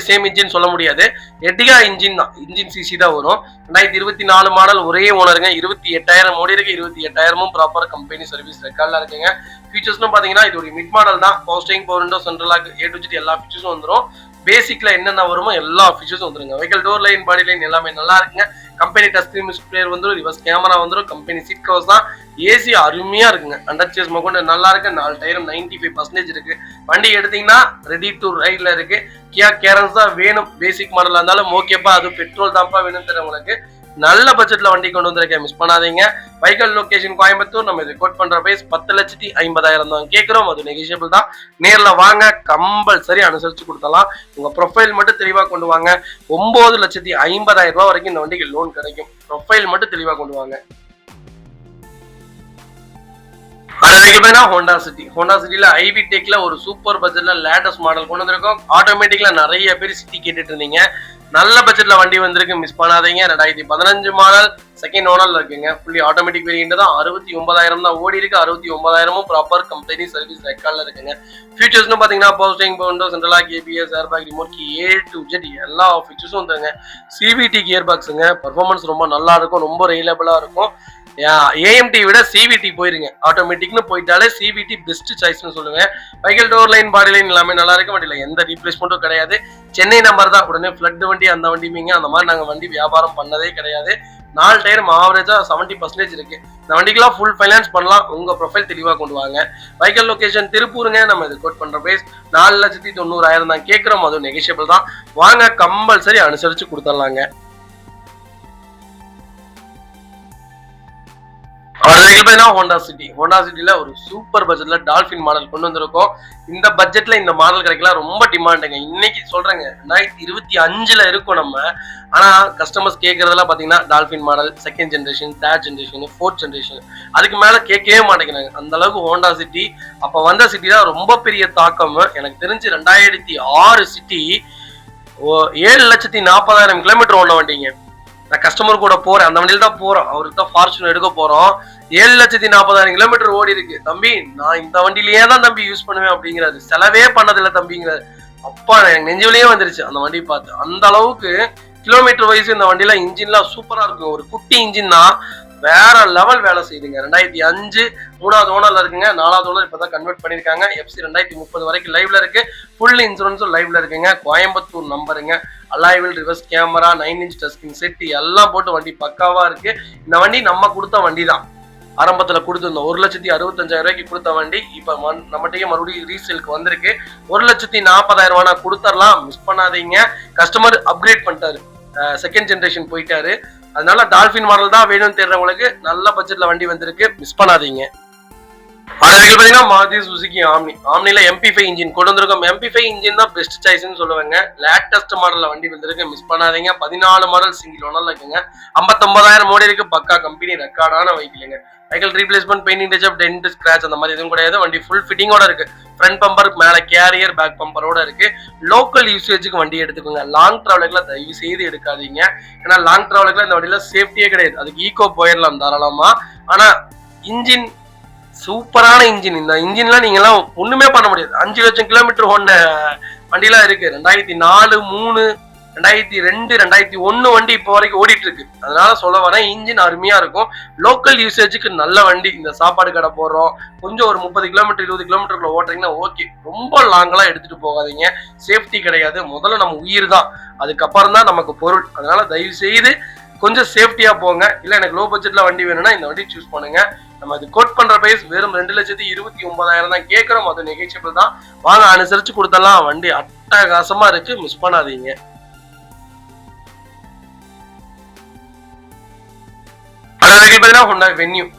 சேம் இன்ஜின் சொல்ல முடியாது. எர்டிகா இன்ஜின் தான், இன்ஜின் சிசி தான் வரும். 2024 மாடல், ஒரே ஓனருங்க. 28,000 ஓடி இருக்கு. 28,000 ப்ராப்பர் கம்பெனி சர்வீஸ் ரெக்கார்ட்ல இருக்குங்க. ஃபீச்சர்ஸ்னு பாத்தீங்கன்னா இது ஒரு மிட் மாடல் தான். Power steering, power window, central lock, A to Z எல்லா ஃபீச்சர்ஸும் வந்துடும். பேசிக்ல என்னென்ன வருமோ எல்லா ஃபீச்சர்ஸும் வந்துருங்க. Vehicle door line, body line எல்லாமே நல்லா இருக்குங்க. கம்பெனி டச் ஸ்கிரீன் டிஸ்பிளே வந்துடும். ரிவர்ஸ் கேமரா வந்துடும். கம்பெனி சீட் கவர்ஸ் தான். ஏசி அருமையா இருக்குங்க. அண்டர் சேர்ஸ் மொக்கொண்டு நல்லா இருக்கு. 4 டயரும் 95% இருக்கு. வண்டி எடுத்தீங்கன்னா ரெடி டு ரைட்ல இருக்கு. கியா கேரன்ஸ் தான் வேணும். பேசிக் மாடலா இருந்தாலும் ஓகேப்பா, அது பெட்ரோல் தான்ப்பா வேணும் தரவங்களுக்கு நல்ல பட்ஜெட்ல வண்டி கொண்டு வந்திருக்கேன். மிஸ் பண்ணாதீங்க. Vehicle location Coimbatore. நம்ம இது கோட் பண்ற பிரைஸ் 10,50,000 தான் கேட்கிறோம். அது நெகிஷியபிள் தான். நேர்ல வாங்க. கம்பல்சரி அனுசரிச்சு கொடுத்தலாம். உங்க ப்ரொஃபைல் மட்டும் தெளிவா கொண்டு வாங்க. 9,50,000 ரூபாய் வரைக்கும் இந்த வண்டிக்கு லோன் கிடைக்கும். ப்ரொஃபைல் மட்டும் தெளிவா கொண்டு வாங்க. ஹோண்டா சிட்டில ஐவி டெக்ல ஒரு சூப்பர் பட்ஜெட்ல லேட்டஸ்ட் மாடல் கொண்டு வந்திருக்கோம். ஆட்டோமேட்டிக்ல நிறைய பேர் சிட்டி கேட்டுட்டு இருந்தீங்க. நல்ல பட்ஜெட்ல வண்டி வந்திருக்கு. மிஸ் பண்ணாதீங்க. 2015 மாடல், செகண்ட் ஓனர்ல இருக்குங்க. ஃபுல்லி ஆட்டோமேட்டிக் வேரியன்ட் தான். 69,000 தான் ஓடி இருக்கு. 69,000 ப்ராப்பர் கம்பெனி சர்வீஸ் ரெக்கார்ட்ல இருக்குங்க. ஃபீச்சர்ஸ்னு பாத்தீங்கன்னா power steering, power window, central lock, ABS, airbag, remote key, A to Z எல்லா ஃபீச்சர்ஸும் வந்துருங்க. CVT gear பாக்ஸுங்க. பர்ஃபார்மன்ஸ் ரொம்ப நல்லா இருக்கும். ரொம்ப ரிலையபிளா இருக்கும். ஏஎம்டி விட சிவிடி போயிருங்க. ஆட்டோமேட்டிக்னு போயிட்டாலே சிவிடி பெஸ்ட் சாய்ஸ்னு சொல்லுவேன். Vehicle door line, body line எல்லாமே நல்லா இருக்கு. வண்டியில எந்த ரீப்ளேஸ்மெண்ட்டும் கிடையாது. சென்னை நம்பர் தான். உடனே ஃபிளட் வண்டி அந்த வண்டிமீங்க அந்த மாதிரி நாங்க வண்டி வியாபாரம் பண்ணதே கிடையாது. 4 டயரும் ஆவரேஜா 70% இருக்கு. இந்த வண்டிக்கெல்லாம் ஃபுல் ஃபைனான்ஸ் பண்ணலாம். உங்க ப்ரொஃபைல் தெளிவா கொண்டு வாங்க. வெஹிக்கல் லொகேஷன் திருப்பூருங்க. நம்ம இது கோட் பண்ற பிரைஸ் 4,90,000 தான் கேட்கிறோம். அதுவும் நெகிஷியபிள் தான். வாங்க, கம்பல்சரி அனுசரிச்சு கொடுத்துடலாங்க. ஹோண்டா சிட்டில ஒரு சூப்பர் பட்ஜெட்ல டால்பின் மாடல் கொண்டு வந்திருக்கோம். இந்த பட்ஜெட்ல இந்த மாடல் கிடைக்கலாம். ரொம்ப டிமாண்டுங்க. இன்னைக்கு சொல்றேங்க 2025ல இருக்கும் நம்ம. ஆனா கஸ்டமர்ஸ் கேட்கறதெல்லாம் பாத்தீங்கன்னா dolphin model, second generation, third generation, fourth generation, அதுக்கு மேல கேட்கவே மாட்டேங்கிறாங்க. அந்த அளவுக்கு ஹோண்டா சிட்டி அப்ப வந்த சிட்டி தான் ரொம்ப பெரிய தாக்கம். எனக்கு தெரிஞ்சு 2006 சிட்டி 7,40,000 கிலோமீட்டர் ஓட வண்டிங்க. நான் கஸ்டமர் கூட போறேன். அந்த வண்டியில தான் போறோம். அவருக்கு தான் ஃபார்ச்சுனர் எடுக்க போறோம். 7,40,000 கிலோமீட்டர் ஓடி இருக்கு. தம்பி, நான் இந்த வண்டியிலேயே தான் தம்பி யூஸ் பண்ணுவேன் அப்படிங்கிறாரு. செலவே பண்ணதில்லை தம்பிங்கிறாரு. அப்பா, எனக்கு நெஞ்சுலயே வந்துருச்சு அந்த வண்டி பார்த்து. அந்த அளவுக்கு கிலோமீட்டர் வைஸ் இந்த வண்டியில இன்ஜின்லாம் சூப்பரா இருக்கும். ஒரு குட்டி இன்ஜின் தான், வேற லெவல் வேலை செய்யுதுங்க. 2005 3வது ஓனர்ல இருக்குங்க. 4வது ஓனர் இப்பதான் கன்வெர்ட் பண்ணிருக்காங்க. FC 2030 வரைக்கும் லைவ்ல இருக்கு. ஃபுல் இன்சூரன்ஸும் லைவ்ல இருக்குங்க. கோயம்புத்தூர் நம்பருங்க. அலாய்வில், ரிவர்ஸ் கேமரா, 9 இன்ச் டஸ்கிங் செட் எல்லாம் போட்டு வண்டி பக்காவா இருக்கு. இந்த வண்டி நம்ம கொடுத்த வண்டி தான். ஆரம்பத்துல கொடுத்துருந்தோம். 1,65,000 ரூபாய்க்கு கொடுத்த வண்டி இப்ப நம்மகிட்டயே மறுபடியும் ரீசேலுக்கு வந்திருக்கு. 1,40,000 ரூபாய் கொடுத்துடலாம். மிஸ் பண்ணாதீங்க. கஸ்டமர் அப்கிரேட் பண்ணிட்டாரு. செகண்ட் ஜென்ரேஷன் போயிட்டாரு. அதனால டால்பின் மாடல் தான் வேணும்னு தேடுறவங்களுக்கு நல்ல பட்ஜெட்ல வண்டி வந்திருக்கு. மிஸ் பண்ணாதீங்க. பாத்தீங்கன்னா மாருதி சுசுகி ஆம்னில MP5 இன்ஜின் கொண்டு வந்திருக்கோம். MP5 இன்ஜின் தான் பெஸ்ட் சாய்ஸ்னு சொல்லுவாங்க. லேட்டஸ்ட் மாடல்ல வண்டி வந்திருக்கு. மிஸ் பண்ணாதீங்க. 14 மாடல் சிங்கிள் ஓனர்ல இருக்குங்க. 59,000 ஓடி இருக்கு. பக்கா கம்பெனி ரெக்கார்டான வெஹிக்கிளுங்க. Vehicle replacement, painting touch up, dent, scratch அந்த மாதிரி எதுவும் கிடையாது. வண்டி ஃபுல் ஃபிட்டிங்கோட இருக்கு. ஃப்ரண்ட் பம்பர், மேல கேரியர், பேக் பம்பரோட இருக்கு. லோக்கல் யூசேஜுக்கு வண்டி எடுத்துக்கோங்க. லாங் டிராவலுக்குலாம் தயவு செய்து எடுக்காதீங்க. ஏன்னா லாங் டிராவலுக்குலாம் இந்த வண்டியில சேஃப்டியே கிடையாது. அதுக்கு ஈகோ போயிடலாம் தாராளமா. ஆனா இன்ஜின் சூப்பரான இன்ஜின். இந்த இன்ஜின்லாம் நீங்க எல்லாம் ஒண்ணுமே பண்ண முடியாது. 5 லட்சம் கிலோமீட்டர் ஓடின வண்டிலாம் இருக்கு. 2004, 3, 2002, 2001 வண்டி இப்போ வரைக்கும் ஓடிட்டு இருக்கு. அதனால சொல்ல வரேன், இன்ஜின் அருமையா இருக்கும். லோக்கல் யூசேஜுக்கு நல்ல வண்டி. இந்த சாப்பாடு கடை போடுறோம், கொஞ்சம் ஒரு 30 கிலோமீட்டர் 20 கிலோமீட்டருக்குள்ள ஓட்டுறீங்கன்னா ஓகே. ரொம்ப லாங்கெல்லாம் எடுத்துட்டு போகாதீங்க. சேஃப்டி கிடையாது. முதல்ல நம்ம உயிர் தான், அதுக்கப்புறம் தான் நமக்கு பொருள். அதனால தயவு செய்து கொஞ்சம் சேஃப்டியா போங்க. இல்ல எனக்கு லோ பட்ஜெட்ல வண்டி வேணும்னா இந்த வண்டி சூஸ் பண்ணுங்க. நம்ம அது கோட் பண்ற பிரைஸ் வெறும் 2,29,000 தான் கேட்கிறோம். அது நெகோஷியபிள் தான். வாங்க அனுசரிச்சு கொடுத்தலாம். வண்டி அட்டகாசமா இருக்கு, மிஸ் பண்ணாதீங்க.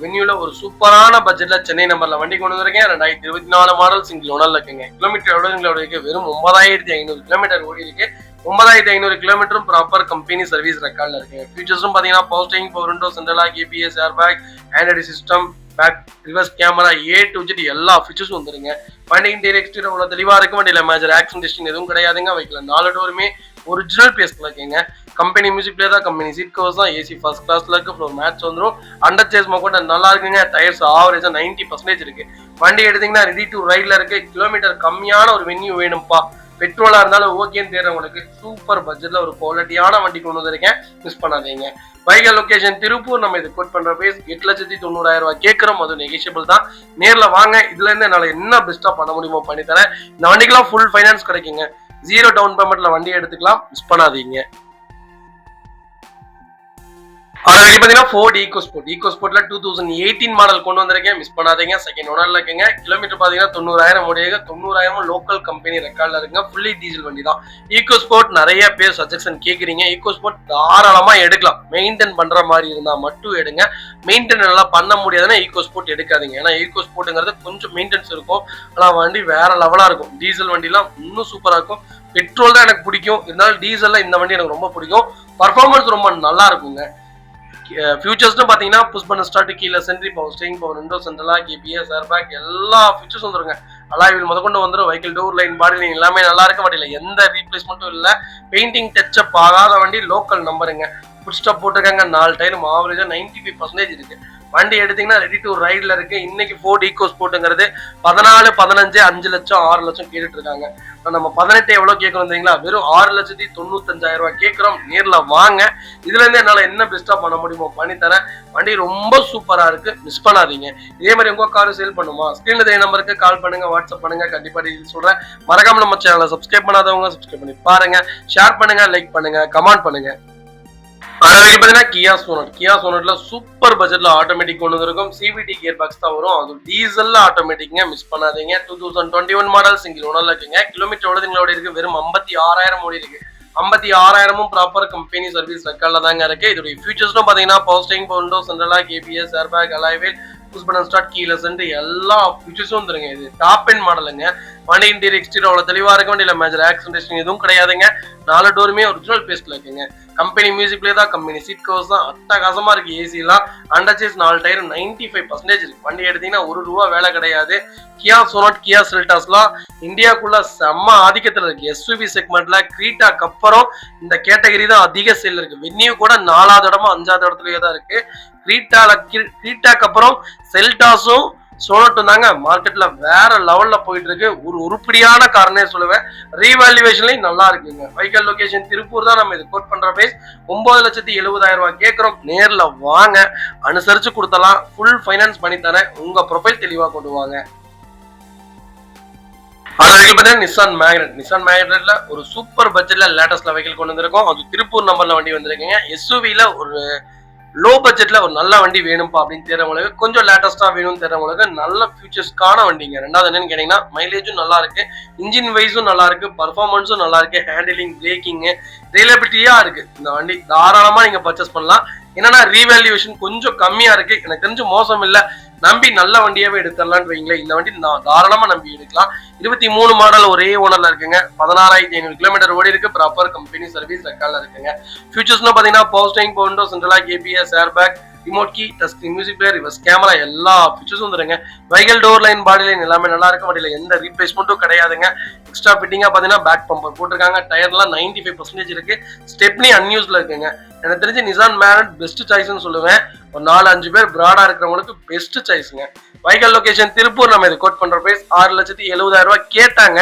வென்யூல ஒரு சூப்பரான பட்ஜெட்ல சென்னை நம்பர்ல வண்டி கொண்டு வந்திருக்கேன். 2024 மாடல் சிங்கிள் ஓனர்ல இருக்குங்க. கிலோமீட்டர் எவ்வளவு இருக்கு? வெறும் 9,500 கிலோமீட்டர் ஓடி இருக்கு. 9,500 கிலோமீட்டரும் ப்ராப்பர் கம்பெனி சர்வீஸ் ரெக்கார்ட்ல இருக்கு. ஃபீச்சர்ஸும் பாத்தீங்கன்னா power steering, power window, central lock, ABS, airbag, Android system, back reverse camera, A to Z எல்லா ஃபீச்சர்ஸும் வந்துருங்க. வண்டி இன்டீரியர் எக்ஸ்டீரியர் அவ்வளவு தெளிவா இருக்கும். வண்டியில மேஜர் ஆக்சிடென்ட் எதுவும் கிடையாதுங்க. வைக்கல 4 டோருமே ஒரிஜினல் பேஸ்ல இருக்குங்க. கம்பெனி மியூசிக் பிளேயர் தான், கம்பெனி சீட் கவர்ஸ் தான், ஏசி ஃபர்ஸ்ட் கிளாஸ்ல இருக்கு. ஃப்ளோர் மேட்ச் வந்துடும். அண்டர் சேஸ் மொக்கோட்ட நல்லா இருக்குங்க. டயர்ஸ் ஆவரேஜா 90% இருக்கு. வண்டி எடுத்தீங்கன்னா ரெடி டு ரைட்ல இருக்கு. கிலோமீட்டர் கம்மியான ஒரு வென்யூ வேணும்ப்பா, பெட்ரோலா இருந்தாலும் ஓகேன்னு தேடுறவங்களுக்கு சூப்பர் பட்ஜெட்ல ஒரு குவாலிட்டியான வண்டி கொண்டு வந்திருக்கேன், மிஸ் பண்ணாதீங்க. வைகல் லொகேஷன் திருப்பூர். நம்ம இது கோட் பண்ற பிரைஸ் 8,90,000 கேட்கிறோம். அது நெகோஷியபிள் தான். நேர்ல வாங்க. இதுல இருந்து என்னால என்ன பெஸ்டா பண்ண முடியுமோ பண்ணி தரேன். இந்த வண்டிக்கெல்லாம் ஃபுல் ஃபைனான்ஸ் கிடைக்குங்க. 0 டவுன் பேமெண்ட்ல வண்டி எடுத்துக்கலாம், மிஸ் பண்ணாதீங்க. Ford EcoSport. EcoSportல 2018 மாடல் கொண்டு வந்திருக்கேன், மிஸ் பண்ணாதீங்க. செகண்ட் ஓனர்ல இருக்குங்க. கிலோமீட்டர் பாத்தீங்கன்னா 90,000 ஓடிங்க. 90,000 லோக்கல் கம்பெனி ரெக்கார்ட்ல இருக்குங்க. ஃபுல்லி டீசல் வண்டி தான். EcoSport நிறைய பேர் சஜஷன் கேக்குறீங்க. EcoSport தாராளமா எடுக்கலாம். மெயின்டைன் பண்ற மாதிரி இருந்தா மட்டும் எடுங்க. மெயின்டைன் எல்லாம் பண்ண முடியாதுன்னா EcoSport எடுக்காதீங்க. ஏன்னா EcoSportங்கிறது கொஞ்சம் மெயின்டெனன்ஸ் இருக்கும். ஆனா வண்டி வேற லெவலா இருக்கும். டீசல் வண்டிலாம் இன்னும் சூப்பரா இருக்கும். பெட்ரோல் தான் எனக்கு பிடிக்கும், இருந்தாலும் டீசல்ல இந்த வண்டி எனக்கு ரொம்ப பிடிக்கும். பர்ஃபார்மன்ஸ் ரொம்ப நல்லா இருக்குங்க. ஃபியூச்சர்ஸ்னு பாத்தீங்கன்னா புஷ் பண்ண ஸ்டார்ட், கீழே சென்ட்ரி, power steering, power window, central lock, ABS, airbag எல்லா ஃபீச்சர்ஸ் வந்துருங்க. அலாய் வீல் முதற்கொண்டு வந்துடும். Vehicle door line, body line எல்லாமே நல்லா இருக்க. வண்டியில எந்த ரீப்ளேஸ்மெண்ட்டும் இல்ல. பெயிண்டிங் டச்சப் ஆகாத வண்டி. லோக்கல் நம்பருங்க. ஃபுட் ஸ்டாப் போட்டிருக்காங்க. 4 டயரும் ஆவரேஜா 95% இருக்கு. வண்டி எடுத்தீங்கன்னா ரெடி டு ரைட்ல இருக்கு. இன்னைக்கு Ford EcoSportங்கிறது 14, 15, 5 லட்சம் 6 லட்சம் கேட்டுட்டு இருக்காங்க. நம்ம 18 எவ்வளவு கேட்கறோம் தெரியுங்களா? வெறும் 6,95,000 கேட்கிறோம். நேர்ல வாங்க. இதுல இருந்து என்னால என்ன பெஸ்டா பண்ண முடியுமோ பண்ணி தரேன். வண்டி ரொம்ப சூப்பரா இருக்கு, மிஸ் பண்ணாதீங்க. இதே மாதிரி உங்க கார் சேல் பண்ணுமா? ஸ்கிரீன்ல தெரிய நம்பருக்கு கால் பண்ணுங்க, வாட்ஸ்அப் பண்ணுங்க. கண்டிப்பா டீடைல்ஸ் சொல்றேன். மறக்காம நம்ம சேனலை சப்ஸ்கிரைப் பண்ணாதவங்க சப்ஸ்கிரைப் பண்ணி பாருங்க. ஷேர் பண்ணுங்க, லைக் பண்ணுங்க, கமெண்ட் பண்ணுங்க. கியா சோனட்ல சூப்பர் பட்ஜெட்ல ஆட்டோமேட்டிக் கொண்டு வந்திருக்கும். CVT கியர் பாக்ஸ் தான் வரும். அது டீசல்ல ஆட்டோமேட்டிக்ங்க, மிஸ் பண்ணாதீங்க. 2021 மாடல் சிங்கிள் ஓனர்ல இருக்குங்க. கிலோமீட்டர் எவ்வளவு இருக்கு? வெறும் 56,000 ஓடி இருக்கு. 56,000 ப்ராப்பர் கம்பெனி சர்வீஸ் ரெக்கார்ட்ல தாங்க இருக்கு. இதோட ஃபியூச்சர்ஸ்டும் பாத்தீங்கன்னா power steering, power window, central lock, ABS, airbag, alloy wheel, push button start, keyless entry எல்லா ஃபீச்சர்ஸும் வந்துருங்க. இது டாப் எண்ட் மாடலுங்க. வண்டி இன்டீரியர் எக்ஸ்டீரியர் அவ்வளவு தெளிவா இருக்கு. வண்டியில மேஜர் ஆக்சிடென்ட் எதுவும் கிடையாதுங்க. 4 டோருமே ஒரிஜினல் பேஸ்ட்ல இருக்குங்க. கம்பெனி மியூசிக் பிளே தான், கம்பெனி சீட் கவர்ஸ் தான். அட்டகாசமா இருக்கு. ஏசி எல்லாம் அண்டர் சேஸ் 4 டயர் 95% இருக்கு. வண்டி எடுத்தீங்கன்னா ₹1 வேலை கிடையாது. கியா சோனட், கியா செல்டாஸ்லாம் இந்தியாக்குள்ள செம்ம ஆதிக்கத்துல இருக்கு. SUV செக்மெண்ட்ல கிரீட்டாக்கு அப்புறம் இந்த கேட்டகரி தான் அதிக சேல் இருக்கு. வென்யூ கூட 4வது இடமா 5வது இடத்துலயே தான் இருக்கு. கிரீட்டாக்கு அப்புறம் செல்டாஸும் சோனட்டும் தாங்க மார்க்கெட்ல வேற லெவல்ல போயிட்டு இருக்கு. ஒரு உருப்படியான காரணே சொல்லுவேன். ரீவேல்யூவேஷன்லயும் நல்லா இருக்குங்க. வைக்கல் லொகேஷன் திருப்பூர் தான். நம்ம இது கோட் பண்ற பிரைஸ் 9,70,000 கேட்கிறோம். நேர்ல வாங்க, அனுசரிச்சு கொடுத்தலாம். ஃபுல் ஃபைனான்ஸ் பண்ணி தரேன். உங்க ப்ரொஃபைல் தெளிவா கொண்டு வாங்க. நிசான் மேக்னெட்ல ஒரு சூப்பர் பட்ஜெட்ல லேட்டஸ்ட்ல வெஹிக்கிள் கொண்டு வந்திருக்கோம். அது திருப்பூர் நம்பர்ல வண்டி வந்திருக்கீங்க. SUVல ஒரு லோ பட்ஜெட்ல ஒரு நல்ல வண்டி வேணும்பா அப்படின்னு தேடுறவங்களுக்கு, கொஞ்சம் லேட்டஸ்டா வேணும்னு தேடுறவங்களுக்கு நல்ல ஃபியூச்சர்ஸ்க்கான வண்டிங்க. ரெண்டாவது என்னன்னு கேட்டீங்கன்னா மைலேஜும் நல்லா இருக்கு, இன்ஜின் வைஸும் நல்லா இருக்கு, பர்ஃபார்மன்ஸும் நல்லா இருக்கு, ஹேண்டிலிங், பிரேக்கிங், ரிலேபிலிட்டியா இருக்கு. இந்த வண்டி தாராளமா நீங்க பர்ச்சேஸ் பண்ணலாம். என்னன்னா ரீவேல்யூவேஷன் கொஞ்சம் கம்மியா இருக்கு. எனக்கு தெரிஞ்சு மோசம் இல்ல. நம்பி நல்ல வண்டியாவே எடுத்துடலான்னு வைங்களேன். இந்த வண்டி நான் தாராளமா நம்பி எடுக்கலாம். 23 மாடல் ஒரே ஓனர்ல இருக்குங்க. 16,500 கிலோமீட்டர் ஓடி இருக்கு. ப்ராப்பர் கம்பெனி சர்வீஸ் ரெக்கார்ட்ல இருக்குங்க. ஃபியூச்சர்ஸ்னு பாத்தீங்கன்னா power steering, power window, central lock, ABS, airbag, remote key, touch screen, music player, reverse camera எல்லா ஃபீச்சர்ஸும் வந்துருங்க. Vehicle door line, body line எல்லாமே நல்லா இருக்கும். வண்டியில எந்த ரீப்ளேஸ்மெண்ட்டும் கிடையாதுங்க. எக்ஸ்ட்ரா ஃபிட்டிங்கா பாத்தீங்கன்னா பேக் பம்பர் போட்டிருக்காங்க. டயர்லாம் 95% இருக்கு. ஸ்டெப்னி அன்யூஸ்ல இருக்குங்க. எனக்கு தெரிஞ்சு நிசான் மேக்னெட் பெஸ்ட் சாய்ஸ்னு சொல்லுவேன். ஒரு 4-5 பேர் பிராடா இருக்கிறவங்களுக்கு பெஸ்ட் சாய்ஸ்ங்க. வைக்கல் லொகேஷன் திருப்பூர். நம்ம இது கோட் பண்ற பிரைஸ் 6,70,000 கேட்டாங்க.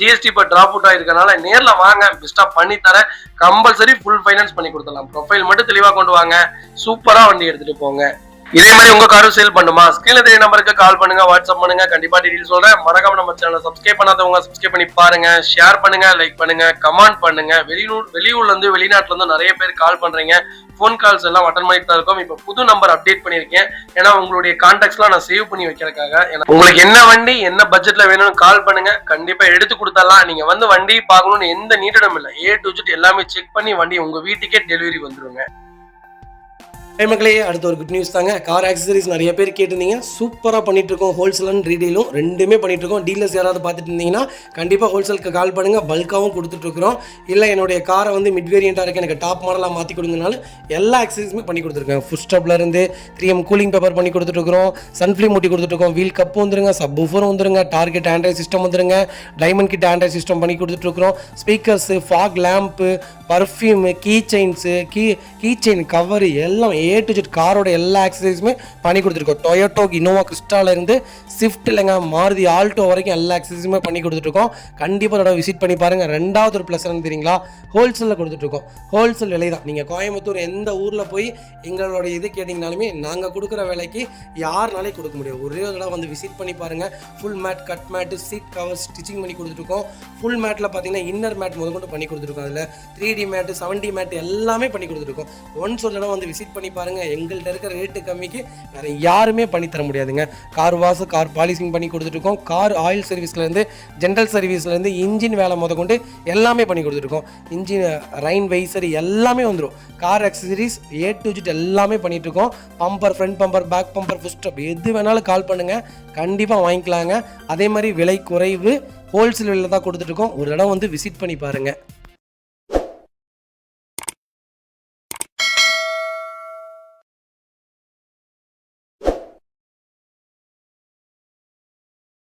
ஜிஎஸ்டி இப்போ டிராப் அவுட் ஆயிருக்கனால நேரில் வாங்க, பெஸ்ட்டாக பண்ணி தரேன். கம்பல்சரி ஃபுல் ஃபைனான்ஸ் பண்ணி கொடுத்துடலாம். ப்ரொஃபைல் மட்டும் தெளிவாக கொண்டு வாங்க, சூப்பராக வண்டி எடுத்துட்டு போங்க. இதே மாதிரி உங்க காரும் சேல் பண்ணுமா? ஸ்கிரீன்ல தெரிய நம்பருக்கு கால் பண்ணுங்க, வாட்ஸ்அப் பண்ணுங்க, கண்டிப்பா டீடைல் சொல்றேன். மறக்காம நம்ம சேனலை சப்ஸ்கிரைப் பண்ணாதவங்க சப்ஸ்கிரைப் பண்ணி பாருங்க, ஷேர் பண்ணுங்க, லைக் பண்ணுங்க, கமெண்ட் பண்ணுங்க. வெளியூர்ல இருந்து வெளிநாட்டுல இருந்து நிறைய பேர் கால் பண்றீங்க. போன் கால்ஸ் எல்லாம் அட்டன் பண்ணிட்டு தான் இருக்கோம். இப்போ புது நம்பர் அப்டேட் பண்ணிருக்கேன், ஏன்னா உங்களுடைய கான்டாக்ட்ஸ்லாம் நான் சேவ் பண்ணி வைக்கிறதுக்காக. உங்களுக்கு என்ன வண்டி என்ன பட்ஜெட்ல வேணும்னு கால் பண்ணுங்க, கண்டிப்பா எடுத்து கொடுத்துடலாம். நீங்க வந்து வண்டி பார்க்கணும்னு எந்த நீட்டடும் இல்லை, A to Z எல்லாமே செக் பண்ணி வண்டி உங்க வீட்டுக்கே டெலிவரி வந்துருங்க. மக்களே, அடுத்த ஒரு குட் நியூஸ் தாங்க. கார் ஆக்சசரிஸ் நிறைய பேர் கேட்டிருந்தீங்க, சூப்பராக பண்ணிட்டு இருக்கோம். ஹோல்சேல் அண்ட் ரீடெயிலும் ரெண்டுமே பண்ணிட்டு இருக்கோம். டீலர்ஸ் யாராவது பார்த்துட்டு இருந்தீங்கன்னா கண்டிப்பாக ஹோல்சேலுக்கு கால் பண்ணுங்க, பல்காகவும் கொடுத்துட்ருக்குறோம். இல்லை என்னுடைய காரை வந்து மிட் வேரியண்ட்டாக இருக்குது, எனக்கு டாப் மாடலாக மாற்றி கொடுங்கனாலும் எல்லா ஆக்சசரிஸுமே பண்ணி கொடுத்துருக்கேன். ஃபுட் ஸ்டாப்லேருந்து 3M கூலிங் பேப்பர் பண்ணி கொடுத்துட்ருக்குறோம், சன்ஃப்ளீம் மூட்டி கொடுத்துட்ருக்கோம், வீல் கப்பு வந்துருங்க, சப் ஊஃபரும் வந்துருங்க, டார்கெட் ஆண்ட்ராய்ட் சிஸ்டம் வந்துருங்க, டைமண்ட் கிட் ஆண்ட்ராய்ட் சிஸ்டம் பண்ணி கொடுத்துட்ருக்குறோம். Speakers, fog lamp, perfume, key chains, key chain cover எல்லாம் A to Z காரோட எல்லா ஆக்சசரிஸுமே பண்ணி கொடுத்துருக்கோம். டொயோட்டோ இனோவா கிறிஸ்டாலேருந்து ஸ்விஃப்ட் இல்லைங்க மாருதி ஆல்டோ வரைக்கும் எல்லா ஆக்சசரிஸுமே பண்ணி கொடுத்துட்ருக்கோம். கண்டிப்பாக அதோட விசிட் பண்ணி பாருங்கள். ரெண்டாவது ஒரு ப்ளஸ் என்ன தெரியுங்களா, ஹோல்சேலில் கொடுத்துட்ருக்கோம். ஹோல்சேல் விலை தான். நீங்கள் கோயம்புத்தூர் எந்த ஊரில் போய் எங்களோட இது கேட்டிங்கனாலுமே நாங்கள் கொடுக்குற விலைக்கு யாருனாலே கொடுக்க முடியும். ஒரே ஒரு தடவை வந்து விசிட் பண்ணி பாருங்கள். Full mat, cut mat, seat cover stitching பண்ணி கொடுத்துருக்கோம். ஃபுல் மேட்டில் பார்த்தீங்கன்னா இன்னர் மேட் முதற்கொண்டு பண்ணி கொடுத்துருக்கோம். அதில் 3D மேட்டு, 7D மேட்டு எல்லாமே பண்ணி கொடுத்துருக்கோம். ஒன்ஸ் ஒரு தடவை வந்து விசிட் பண்ணி பாருங்கள். எங்கள்கிட்ட இருக்கிற ரேட்டு கம்மிக்கு வேறு யாருமே பண்ணி தர முடியாதுங்க. கார் வாஷ், கார் பாலிசிங் பண்ணி கொடுத்துருக்கோம். கார் ஆயில் சர்வீஸ்லேருந்து, ஜென்ரல் சர்வீஸ்லேருந்து, இன்ஜின் வேலை முதற்கொண்டு எல்லாமே பண்ணி கொடுத்துருக்கோம். இன்ஜின் ரைன் வைசர் எல்லாமே வந்துடும். Car accessories A to Z எல்லாமே பண்ணிகிட்ருக்கோம். Bumper, front bumper, back bumper, foot step எது வேணாலும் கால் பண்ணுங்கள், கண்டிப்பாக வாங்கிக்கலாங்க. அதே மாதிரி விலை குறைவு, ஹோல்சேல் விலையில் தான் கொடுத்துட்ருக்கோம். ஒரு இடம் வந்து விசிட் பண்ணி பாருங்கள்.